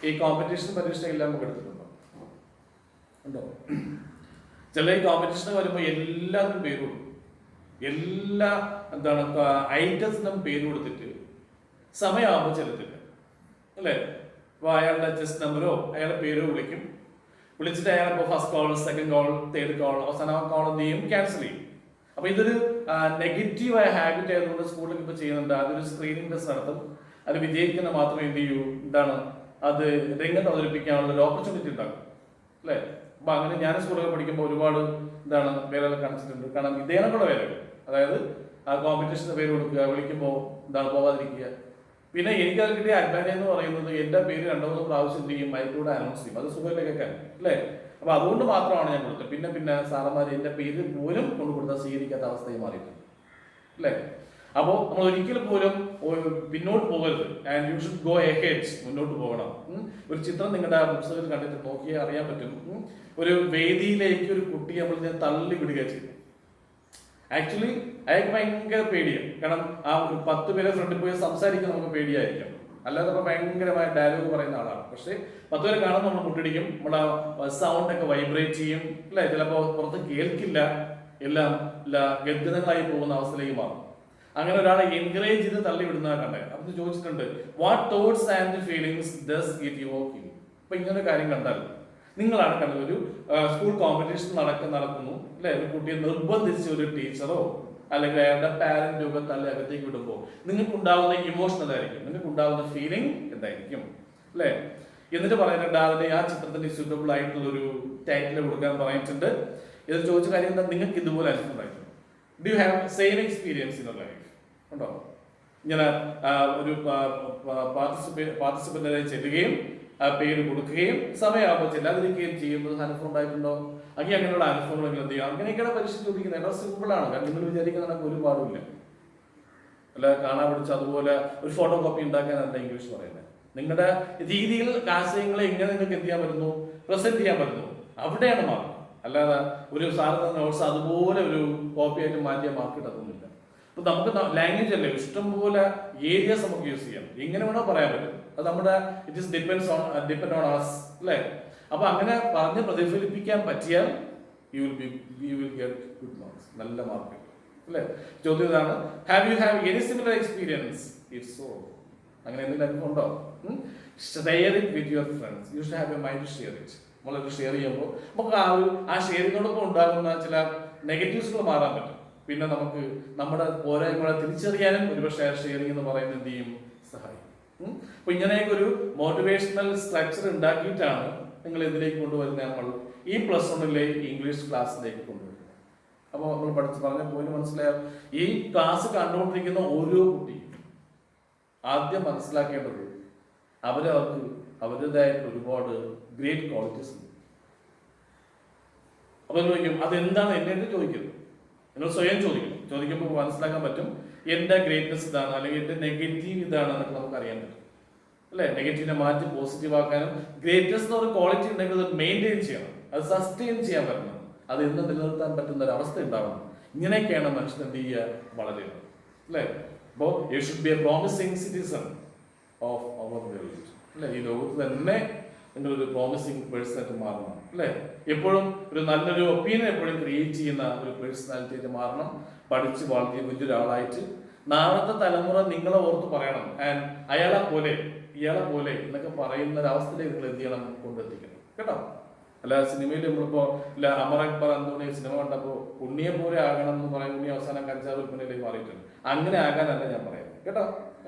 Speaker 1: ഈ കോമ്പറ്റീഷൻ പരീക്ഷ എല്ലാം നമുക്ക് എടുത്തിട്ടുണ്ടോ? ഉണ്ടോ? ചില ഈ കോമ്പറ്റീഷൻ വരുമ്പോൾ എല്ലാത്തിനും പേര് കൊടുക്കും. എല്ലാ ഐറ്റംസിനും പേര് കൊടുത്തിട്ട് സമയമാകുമ്പോൾ ചെലുത്തില്ല അല്ലേ? അപ്പോൾ അയാളുടെ ചെസ്റ്റ് നമ്പറോ അയാളുടെ പേരോ വിളിച്ചിട്ട് അയാളിപ്പോൾ first call, second call, third call, അവസാനം കോൾ എന്ത് ചെയ്യും, ക്യാൻസൽ ചെയ്യും. അപ്പോൾ ഇതൊരു നെഗറ്റീവായ ഹാബിറ്റ് ആയതുകൊണ്ട് സ്കൂളിൽ ഇപ്പോൾ ചെയ്യുന്നുണ്ട്. അതൊരു സ്ക്രീനിങ് ടെസ്റ്റ് നടത്തും. അത് വിജയിക്കുന്ന മാത്രമേ എന്ത് ചെയ്യൂ, അത് രംഗത്ത് അവതരിപ്പിക്കാനുള്ള ഒരു ഓപ്പർച്യൂണിറ്റി ഉണ്ടാകും അല്ലേ? അപ്പൊ അങ്ങനെ ഞാൻ സ്കൂളിൽ പഠിക്കുമ്പോൾ ഒരുപാട് പേരുകൾ കാണിച്ചിട്ടുണ്ട്. കാരണം ഇതേനൊക്കെയുള്ള പേരുകൾ, അതായത് ആ കോമ്പറ്റീഷന് പേര് കൊടുക്കുക, വിളിക്കുമ്പോൾ പോകാതിരിക്കുക. പിന്നെ എനിക്കത് കിട്ടിയ അഡ്വാൻറ്റേജ് എന്ന് പറയുന്നത് എൻ്റെ പേര് 2-3 പ്രാവശ്യം ചെയ്യും, മൈക്കിലൂടെ അനൗൺസ് ചെയ്യും. അത് സുഖമില്ല കേൾക്കാൻ അല്ലേ? അപ്പൊ അതുകൊണ്ട് മാത്രമാണ് ഞാൻ കൊടുത്തത്. പിന്നെ സാറന്മാർ എൻ്റെ പേര് പോലും കൊണ്ട് കൊടുത്താൽ സ്വീകരിക്കാത്ത അവസ്ഥയെ മാറിയിട്ടുണ്ട് അല്ലേ? അപ്പോൾ നമ്മൾ ഒരിക്കലും പോലും പിന്നോട്ട് പോകരുത്. And you should go ahead, മുന്നോട്ട് പോകണം. ഒരു ചിത്രം നിങ്ങളുടെ പുസ്തകത്തിൽ കണ്ടിട്ട് നോക്കിയാൽ അറിയാൻ പറ്റും. ഒരു വേദിയിലേക്ക് ഒരു കുട്ടിയെ നമ്മൾ തള്ളി വിടുക ചെയ്തു. ആക്ച്വലി അയാൾക്ക് ഭയങ്കര പേടിയാണ്. കാരണം ആ 10 പേരെ ഫ്രണ്ടിൽ പോയി സംസാരിക്കാൻ നമുക്ക് പേടിയായിരിക്കും. അല്ലാതെ നമ്മൾ ഭയങ്കരമായ ഡയലോഗ് പറയുന്ന ആളാണ്. പക്ഷെ 10 പേരെ കാണുമ്പോൾ നമ്മൾ മുട്ടടിക്കും, നമ്മുടെ സൗണ്ട് ഒക്കെ വൈബ്രേറ്റ് ചെയ്യും അല്ലെ? ചിലപ്പോൾ പുറത്ത് കേൾക്കില്ല, എല്ലാം ഗദ്ഗതങ്ങളായി പോകുന്ന അവസ്ഥയിലേക്ക് മാറും. അങ്ങനെ ഒരാളെ എൻകറേജ് ചെയ്ത് തള്ളി വിടുന്ന കണ്ടേ. അപ്പൊ ചോദിച്ചിട്ടുണ്ട്, what thoughts and feelings does get you walking? അപ്പൊ ഇങ്ങനെ കാര്യം കണ്ടാൽ നിങ്ങളാണ് കണ്ടത്, ഒരു സ്കൂൾ കോമ്പറ്റീഷൻ നടക്കുന്നു അല്ലെ? ഒരു കുട്ടിയെ നിർബന്ധിച്ച് ഒരു ടീച്ചറോ അല്ലെങ്കിൽ അയാളുടെ പാരന്റോ ഒക്കെ തള്ളി അകത്തേക്ക് വിടുമ്പോൾ നിങ്ങൾക്ക് ഉണ്ടാകുന്ന ഇമോഷൻ എന്തായിരിക്കും, നിങ്ങൾക്ക് ഉണ്ടാകുന്ന ഫീലിംഗ് എന്തായിരിക്കും അല്ലെ? എന്നിട്ട് പറയുന്നുണ്ട് അതിന് ആ ചിത്രത്തിന്റെ സ്യൂട്ടബിൾ ആയിട്ടുള്ള ഒരു ടൈറ്റിൽ കൊടുക്കാൻ പറഞ്ഞിട്ടുണ്ട്. ഇത് ചോദിച്ച കാര്യം എന്താ, നിങ്ങൾക്ക് ഇതുപോലെ അനുഭവം do you have same experience in your life? ഉണ്ടോ? ഇങ്ങനെ ഒരു പാർട്ടിസിപ്പന്റിനെ ചെല്ലുകയും പേര് കൊടുക്കുകയും സമയമാകുമ്പോൾ ചെല്ലാതിരിക്കുകയും ചെയ്യുമ്പോൾ അനുഭവം ഉണ്ടായിട്ടുണ്ടോ? അങ്ങനെയുള്ള അനുഭവങ്ങൾ എന്ത് ചെയ്യും? അങ്ങനെയൊക്കെയാണ് പരീക്ഷ ചോദിക്കുന്നത്. എല്ലാം സിമ്പിളാണ്. കാരണം നിങ്ങൾ വിചാരിക്കുന്ന ഒരുപാടില്ല അല്ല. കാണാൻ പിടിച്ച് അതുപോലെ ഒരു ഫോട്ടോ കോപ്പി ഉണ്ടാക്കാനല്ല ഇംഗ്ലീഷ് പറയുന്നത്. നിങ്ങളുടെ രീതിയിൽ ആശയങ്ങളെ എങ്ങനെ നിങ്ങൾക്ക് എന്ത് ചെയ്യാൻ പറ്റുന്നു, പ്രസന്റ് ചെയ്യാൻ പറ്റുന്നു, അവിടെയാണ് മാർക്ക്. അല്ലാതെ ഒരു സാറിന് നോട്ട്സ് അതുപോലെ ഒരു കോപ്പി ആയിട്ട് മാറ്റിയാൽ മാർക്ക് കിട്ടത്തൊന്നുമില്ല. അപ്പൊ നമുക്ക് ലാംഗ്വേജ് അല്ലേ, ഇഷ്ടംപോലെ ഏരിയാസ് നമുക്ക് യൂസ് ചെയ്യാം, എങ്ങനെ വേണോ പറയാൻ പറ്റും. അത് നമ്മുടെ it is depend on us അല്ലേ? അപ്പൊ അങ്ങനെ പറഞ്ഞ് പ്രതിഫലിപ്പിക്കാൻ പറ്റിയാൽ you will get good marks, നല്ല മാർക്ക് അല്ലേ? ചോദ്യം ഇതാണ്, have you any similar experience? If so, അങ്ങനെ എന്തെങ്കിലും അനുഭവം ഉണ്ടോ? Share it with your friends. You should have a mind to share it. നമ്മളൊക്കെ ഷെയർ ചെയ്യുമ്പോൾ നമുക്ക് ആ ഷെയറിനോടൊപ്പം ഉണ്ടാകുന്ന ചില നെഗറ്റീവ്സുകൾ മാറാൻ പറ്റും. പിന്നെ നമുക്ക് നമ്മുടെ പോരായ്മകളെ തിരിച്ചറിയാനും ഒരുപക്ഷെ ഷെയറിംഗ് എന്ന് പറയുന്നത് എന്ത് ചെയ്യും, സഹായിക്കും. അപ്പൊ ഇങ്ങനെയൊക്കെ ഒരു മോട്ടിവേഷണൽ സ്ട്രക്ചർ ഉണ്ടാക്കിയിട്ടാണ് നിങ്ങൾ ഇതിലേക്ക് കൊണ്ടുവരുന്നത്, നമ്മൾ ഈ +1 ഇംഗ്ലീഷ് ക്ലാസ്സിലേക്ക് കൊണ്ടുവരുന്നത്. അപ്പോൾ നമ്മൾ പറഞ്ഞ പോയിന്റ് മനസ്സിലായോ? ഈ ക്ലാസ് കണ്ടുകൊണ്ടിരിക്കുന്ന ഓരോ കുട്ടിയും ആദ്യം മനസ്സിലാക്കേണ്ടത് അവർക്ക് അവരുടേതായിട്ട് ഒരുപാട് ഗ്രേറ്റ് ക്വാളിറ്റീസ് ഉണ്ട്. അപ്പോൾ ചോദിക്കും അതെന്താണ് എന്നെ ചോദിക്കുന്നത്, നിങ്ങൾ സ്വയം ചോദിക്കണം. ചോദിക്കുമ്പോൾ മനസ്സിലാക്കാൻ പറ്റും എൻ്റെ ഗ്രേറ്റ്നസ് ഇതാണ് അല്ലെങ്കിൽ എൻ്റെ നെഗറ്റീവ് ഇതാണ് എന്നൊക്കെ നമുക്ക് അറിയാൻ പറ്റും അല്ലേ. നെഗറ്റീവിനെ മാറ്റി പോസിറ്റീവ് ആക്കാനും ഗ്രേറ്റ്നസ് എന്ന് ഒരു ക്വാളിറ്റി ഉണ്ടെങ്കിൽ അത് മെയിൻറ്റെയിൻ ചെയ്യണം, അത് സസ്റ്റെയിൻ ചെയ്യാൻ പറ്റണം, അത് എന്ന് നിലനിർത്താൻ പറ്റുന്ന ഒരു അവസ്ഥ ഉണ്ടാവണം. ഇങ്ങനെയൊക്കെയാണ് മനുഷ്യൻ എന്ത് ചെയ്യുക, വളരുന്നത് അല്ലേ. അപ്പോൾ you should be a promising citizen of our world അല്ലേ. ഈ ലോകത്ത് തന്നെ നിങ്ങളൊരു പ്രോമിസിങ് പേഴ്സണായിട്ട് മാറണം അല്ലേ. എപ്പോഴും ഒരു നല്ലൊരു ഒപ്പീനിയൻ എപ്പോഴും ക്രിയേറ്റ് ചെയ്യുന്ന ഒരു പേഴ്സണാലിറ്റിയായിട്ട് മാറണം. പഠിച്ച് വളരെ വലിയൊരാളായിട്ട് നാളത്തെ തലമുറ നിങ്ങളെ ഓർത്ത് പറയണം ആൻഡ് അയാളെ പോലെ ഇയാളെ പോലെ എന്നൊക്കെ പറയുന്ന ഒരവസ്ഥയിലേക്ക് നിങ്ങൾ എന്ത് ചെയ്യണം, കൊണ്ടെത്തിക്കണം കേട്ടോ. അല്ല സിനിമയിൽ നമ്മളിപ്പോ ഇല്ല അമർ അക്ബർ അന്തോണി സിനിമ കണ്ടപ്പോ ഉണ്ണിയെ പോലെ ആകണം എന്ന് പറയുന്ന ഉണ്ണി അവസാനം കഞ്ചാവ് വിൽപ്പനയിലേക്ക് മാറിയിട്ടുണ്ട്. അങ്ങനെ ആകാനല്ല ഞാൻ പറയുന്നത് കേട്ടോ.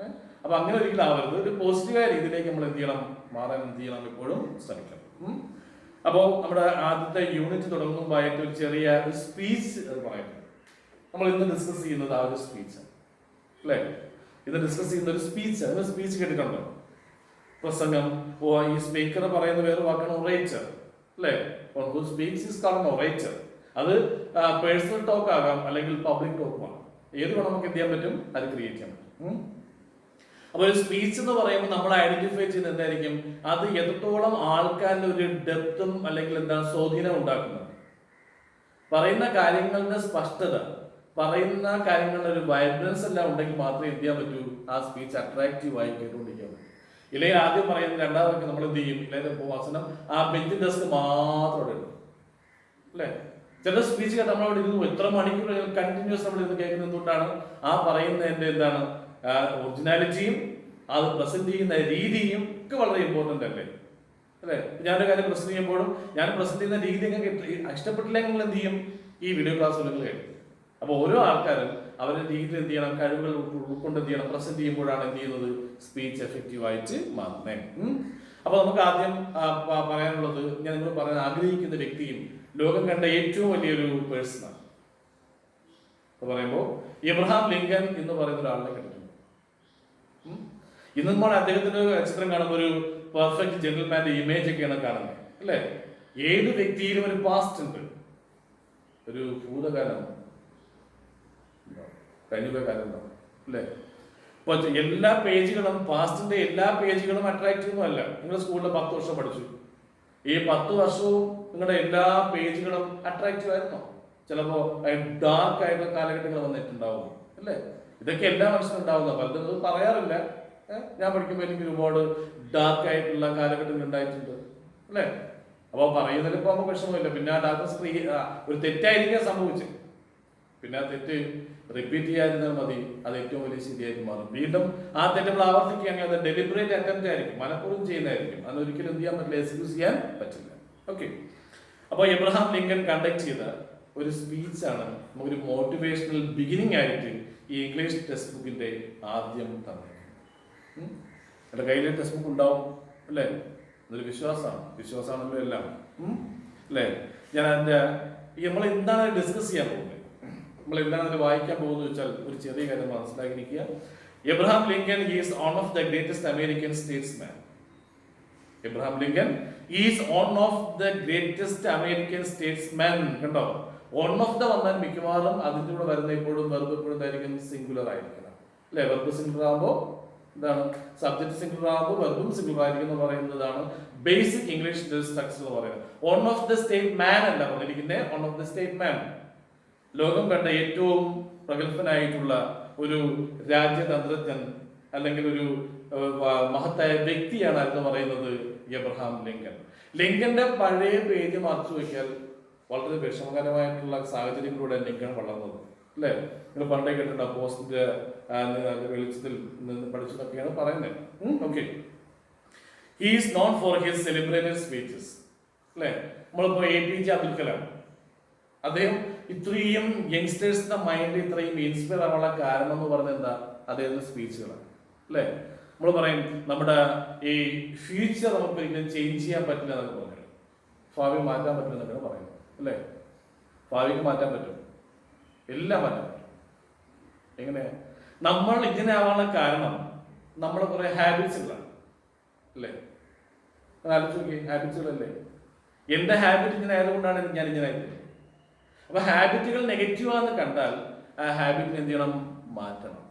Speaker 1: അപ്പൊ അങ്ങനെ ഒരിക്കലും ആവരുത്. ഒരു പോസിറ്റീവായ രീതിയിലേക്ക് നമ്മൾ എന്ത് ചെയ്യണം, മാറാൻ എന്ത് ചെയ്യണം, എപ്പോഴും ശ്രമിക്കണം. അപ്പോൾ നമ്മുടെ ആദ്യത്തെ യൂണിറ്റ് തുടങ്ങുമ്പോഴായിട്ട് ഒരു ചെറിയ ഒരു സ്പീച്ച് അത് പറയുന്നത്. നമ്മൾ ഇന്ന് ഡിസ്കസ് ചെയ്യുന്നത് ആ ഒരു സ്പീച്ച് അല്ലേ. ഇന്ന് ഡിസ്കസ് ചെയ്യുന്ന ഒരു സ്പീച്ച്, അതിന് സ്പീച്ച് കേട്ടിട്ടുണ്ടോ? പ്രസംഗം. ഈ സ്പീക്കർ പറയുന്ന വേറെ വാക്കാണ് ഒറേറ്റർ അല്ലേ. Speech is called orator. അത് പേഴ്സണൽ ടോക്ക് ആകാം അല്ലെങ്കിൽ പബ്ലിക് ടോക്കും ആകാം. ഏത് വേണം നമുക്ക് എന്ത് ചെയ്യാൻ പറ്റും, അത് ക്രിയേറ്റ് ചെയ്യാൻ പറ്റും. അപ്പൊ ഒരു സ്പീച്ച് എന്ന് പറയുമ്പോൾ നമ്മൾ ഐഡന്റിഫൈ ചെയ്യുന്നത് എന്തായിരിക്കും, അത് എത്രത്തോളം ആൾക്കാരുടെ ഒരു ഡെപ്തും അല്ലെങ്കിൽ എന്താണ് സ്വാധീനം ഉണ്ടാക്കുന്നത്, പറയുന്ന കാര്യങ്ങളുടെ സ്പഷ്ടത, പറയുന്ന കാര്യങ്ങളുടെ ഒരു വൈബ്രൻസ് എല്ലാം ഉണ്ടെങ്കിൽ മാത്രമേ എന്ത് ചെയ്യാൻ പറ്റൂ, ആ സ്പീച്ച് അട്രാക്റ്റീവ് ആയി കേട്ടുകൊണ്ടിരിക്കാൻ പറ്റും. ഇല്ലെങ്കിൽ ആദ്യം പറയുന്നത് രണ്ടാമതൊക്കെ നമ്മൾ എന്ത് ചെയ്യും, ഇല്ലെങ്കിൽ വസനം ആ ബെഞ്ച് ഡെസ്ക് മാത്രം ഇടും അല്ലേ. ചില സ്പീച്ച് കേട്ട് നമ്മളവിടെ ഇരുന്നു എത്ര മണിക്കൂർ കണ്ടിന്യൂസ് നമ്മൾ ഇരുന്ന് കേൾക്കുന്നത് എന്തുകൊണ്ടാണ്, ആ പറയുന്നതിന്റെ എന്താണ് ഒറിജിനാലിറ്റിയും അത് പ്രസന്റ് ചെയ്യുന്ന രീതിയും ഒക്കെ വളരെ ഇമ്പോർട്ടൻ്റ് അല്ലേ അല്ലേ. ഞാനൊരു കാര്യം പ്രസന്റ് ചെയ്യുമ്പോഴും ഞാൻ പ്രസന്റ് ചെയ്യുന്ന രീതി ഇഷ്ടപ്പെട്ടില്ലെങ്കിൽ എന്ത് ചെയ്യും, ഈ വീഡിയോ ക്ലാസ്സുകൾ കേൾക്കും. അപ്പോൾ ഓരോ ആൾക്കാരും അവരുടെ രീതിയിൽ എന്ത് ചെയ്യണം, കഴിവുകൾ ഉൾക്കൊണ്ട് എന്ത് ചെയ്യണം, പ്രസന്റ് ചെയ്യുമ്പോഴാണ് എന്ത് ചെയ്യുന്നത്, സ്പീച്ച് എഫക്റ്റീവ് ആയിട്ട് മാറുന്നത്. അപ്പൊ നമുക്ക് ആദ്യം പറയാനുള്ളത്, ഞാൻ നിങ്ങൾ പറയാൻ ആഗ്രഹിക്കുന്ന വ്യക്തിയും ലോകം കണ്ട ഏറ്റവും വലിയൊരു പേഴ്സണാണ് പറയുമ്പോൾ എബ്രഹാം ലിങ്കൻ എന്ന് പറയുന്ന ഒരാളിനെ കണ്ടിട്ടുണ്ട്. ഇന്ന് നമ്മൾ അദ്ദേഹത്തിന്റെ ചിത്രം കാണുമ്പോൾ ഒരു പെർഫെക്റ്റ് ജെന്റിൽമാന്റെ ഇമേജ് ഒക്കെയാണ് കാണുന്നത് അല്ലേ. ഏത് വ്യക്തിയിലും ഒരു പാസ്റ്റ് ഉണ്ട്, ഒരു ഭൂതകാലം കഴിഞ്ഞുപോയ കാലം ഉണ്ടാവും അല്ലേ. ഇപ്പൊ എല്ലാ പേജുകളും പാസ്റ്റിന്റെ എല്ലാ പേജുകളും അട്രാക്റ്റീവ് അല്ല. നിങ്ങൾ സ്കൂളിൽ 10 വർഷം പഠിച്ചു, ഈ 10 വർഷവും നിങ്ങളുടെ എല്ലാ പേജുകളും അട്രാക്റ്റീവ് ആയിരുന്നോ? ചിലപ്പോ ഡാർക്ക് ആയിട്ടുള്ള കാലഘട്ടങ്ങൾ വന്നിട്ടുണ്ടാവും അല്ലേ. ഇതൊക്കെ എല്ലാ മനുഷ്യനും ഉണ്ടാവുന്ന, പലതും പറയാറില്ല. ഞാൻ പഠിക്കുമ്പോൾ എനിക്ക് ഒരുപാട് ഡാർക്ക് ആയിട്ടുള്ള കാലഘട്ടങ്ങൾ ഉണ്ടായിട്ടുണ്ട് അല്ലേ. അപ്പൊ പറയുന്നതിൽ ഇപ്പൊ നമുക്ക് വിഷമമില്ല. പിന്നെ ആ ഡാർക്ക്നെസ് ഒരു തെറ്റായിരിക്കാൻ സംഭവിച്ചത്, പിന്നെ ആ തെറ്റ് റിപ്പീറ്റ് ചെയ്യാതിരുന്നാൽ മതി, അത് ഏറ്റവും വലിയ ശരിയായിട്ട് മാറും. വീണ്ടും ആ തെറ്റ് നമ്മൾ ആവർത്തിക്കുകയാണെങ്കിൽ അത് ഡെലിബറേറ്റ് അറ്റംപ്റ്റ് ആയിരിക്കും, മനഃപൂർവ്വം ചെയ്യുന്നതായിരിക്കും. അതൊരിക്കലും എന്ത് ചെയ്യാൻ പറ്റില്ല, എക്സ്ക്യൂസ് ചെയ്യാൻ പറ്റില്ല. ഓക്കെ. അപ്പോൾ എബ്രഹാം ലിങ്കൻ കണ്ടക്ട് ചെയ്ത ഒരു സ്പീച്ചാണ് നമുക്കൊരു മോട്ടിവേഷണൽ ബിഗിനിങ് ആയിട്ട് ഈ ഇംഗ്ലീഷ് ടെക്സ്റ്റ് ബുക്കിന്റെ ആദ്യം തന്നെ. എൻ്റെ കയ്യിൽ ടെക്സ്റ്റ് ബുക്ക് ഉണ്ടാവും അല്ലേ, അതൊരു വിശ്വാസമാണല്ലോ എല്ലാം അല്ലേ. ഞാൻ അതിൻ്റെ നമ്മൾ എന്താണ് ഡിസ്കസ് ചെയ്യാൻ പോകുന്നത്, നമ്മൾ എന്താണ് അതിൽ വായിക്കാൻ പോകുന്നത് വെച്ചാൽ ഒരു ചെറിയ കാര്യം മനസ്സിലാക്കിയിരിക്കുക. Abraham Lincoln is one of the greatest American statesman. Abraham Lincoln is one of the greatest American statesman. കണ്ടോ, വൺ ഓഫ് ദ വന്നാൽ മിക്കവാറും അതിൻ്റെ കൂടെ വരുന്ന എപ്പോഴും വെർബ് എപ്പോഴും എന്തായിരിക്കും, സിംഗുലർ ആയിരിക്കണം അല്ലെ. വെർബ് സിംഗുലർ ആകുമ്പോൾ എന്താണ്, സബ്ജക്ട് സിംഗുലർ ആകുമ്പോൾ വെർബും സിംഗുലർ ആയിരിക്കും എന്ന് പറയുന്നതാണ് ബേസിക് ഇംഗ്ലീഷ് സ്ട്രക്ചർ എന്ന് പറയുന്നത്. വൺ ഓഫ് ദ സ്റ്റേറ്റ് മാൻ അല്ല പറഞ്ഞിരിക്കുന്നത്, വൺ ഓഫ് ദ സ്റ്റേറ്റ് മാൻ. ലോകം കണ്ട ഏറ്റവും പ്രഗത്ഭനായിട്ടുള്ള ഒരു രാജ്യതന്ത്രജ്ഞൻ അല്ലെങ്കിൽ ഒരു മഹത്തായ വ്യക്തിയാണ് എന്ന് പറയുന്നത് എബ്രഹാം ലിങ്കൻ. ലിങ്കന്റെ പഴയ പേര് മറച്ചു വയ്ക്കാൽ വളരെ വിഷമകരമായിട്ടുള്ള സാഹചര്യങ്ങളിലൂടെ ലിങ്കൻ വളർന്നത് അല്ലേ. നിങ്ങൾ പണ്ടേ കേട്ടിട്ടുണ്ട്, പോസ്റ്റിന്റെ വെളിച്ചത്തിൽ നിന്ന് പഠിച്ചതൊക്കെയാണ് പറയുന്നത്. Okay. He is known for his celebrated speeches അല്ലേ. നമ്മളിപ്പോ APJ അബ്ദുൽ കലാം, അദ്ദേഹം ഇത്രയും യങ്സ്റ്റേഴ്സിന്റെ മൈൻഡ് ഇത്രയും ഇൻസ്പയർ ആവാനുള്ള കാരണം എന്ന് പറഞ്ഞത് എന്താ, അദ്ദേഹത്തിന്റെ സ്പീച്ചുകളാണ് അല്ലേ. നമ്മൾ പറയും നമ്മുടെ ഈ ഫ്യൂച്ചർ നമുക്ക് ഒരിക്കലും ചേഞ്ച് ചെയ്യാൻ പറ്റില്ല എന്നൊക്കെ പറഞ്ഞു, ഭാവി മാറ്റാൻ പറ്റില്ല എന്നൊക്കെ പറയുന്നത് അല്ലേ. ഭാവിക്ക് മാറ്റാൻ പറ്റും, എല്ലാം മാറ്റാൻ പറ്റും. എങ്ങനെ നമ്മൾ ഇങ്ങനെ ആവാനുള്ള കാരണം നമ്മുടെ കുറെ ഹാബിറ്റ്സുകളാണ് അല്ലേ. ആലോചിച്ച് ഹാബിറ്റ്സുകളല്ലേ. എൻ്റെ ഹാബിറ്റ് ഇങ്ങനെ ആയതുകൊണ്ടാണ് ഞാൻ ഇങ്ങനെ ആയിരുന്നത്. അപ്പൊ ഹാബിറ്റുകൾ നെഗറ്റീവാന്ന് കണ്ടാൽ ആ ഹാബിറ്റിന് എന്ത് ചെയ്യണം? മാറ്റണം.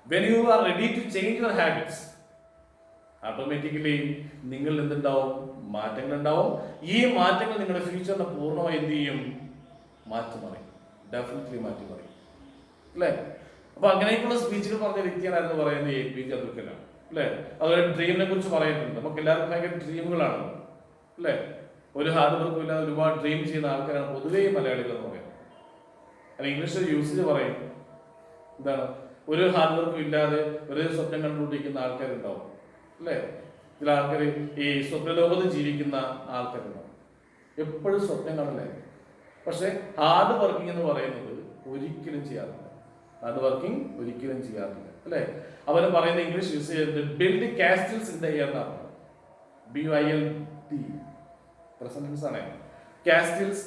Speaker 1: When you are ready to change your habits, automatically നിങ്ങൾ എന്തുണ്ടാവും? മാറ്റങ്ങൾ ഉണ്ടാവും. ഈ മാറ്റങ്ങൾ നിങ്ങളുടെ ഫ്യൂച്ചറിനെ പൂർണ്ണമായി എന്ത് ചെയ്യും? മാറ്റിമറിയും. ഡെഫിനറ്റ്ലി മാറ്റിമറിയും അല്ലേ? അപ്പൊ അങ്ങനെയൊക്കെയുള്ള സ്പീച്ചുകൾ പറഞ്ഞ വ്യക്തിയാണെന്ന് പറയുന്നത് APJ അബ്ദുൽ കലാം അല്ലേ? അതുപോലെ ഡ്രീമിനെ കുറിച്ച് പറയുന്നുണ്ട്. നമുക്ക് എല്ലാവർക്കും ഭയങ്കര ഡ്രീമുകളാണ് അല്ലേ? ഒരു ഹാർഡ് വർക്കും ഇല്ലാതെ ഒരുപാട് ഡ്രീം ചെയ്യുന്ന ആൾക്കാരാണ് പൊതുവേ മലയാളികൾ എന്ന് പറയുന്നത്. അത് ഇംഗ്ലീഷിൽ യൂസേജ് പറയും എന്താണ്? ഒരു ഹാർഡ് വർക്കും ഇല്ലാതെ വെറുതെ സ്വപ്നം കണ്ടുകൊണ്ടിരിക്കുന്ന ആൾക്കാരുണ്ടാവും അല്ലേ? ചില ആൾക്കാർ ഈ സ്വപ്നലോകത്ത് ജീവിക്കുന്ന ആൾക്കാരുണ്ടാവും. എപ്പോഴും സ്വപ്നം കാണല്ലേ. പക്ഷെ ഹാർഡ് വർക്കിംഗ് എന്ന് പറയുന്നത് ഒരിക്കലും ചെയ്യാറില്ല. ഹാർഡ് വർക്കിംഗ് ഒരിക്കലും ചെയ്യാറില്ല അല്ലേ? അവന് പറയുന്ന ഇംഗ്ലീഷ് യൂസ് ചെയ്യുന്നത് ബിൽഡ് കാസ്റ്റൽസ് ഇൻ ദ എയർ എന്നാണ്. BILD പ്രസന്റ് ആണ്. കാസ്റ്റൽസ്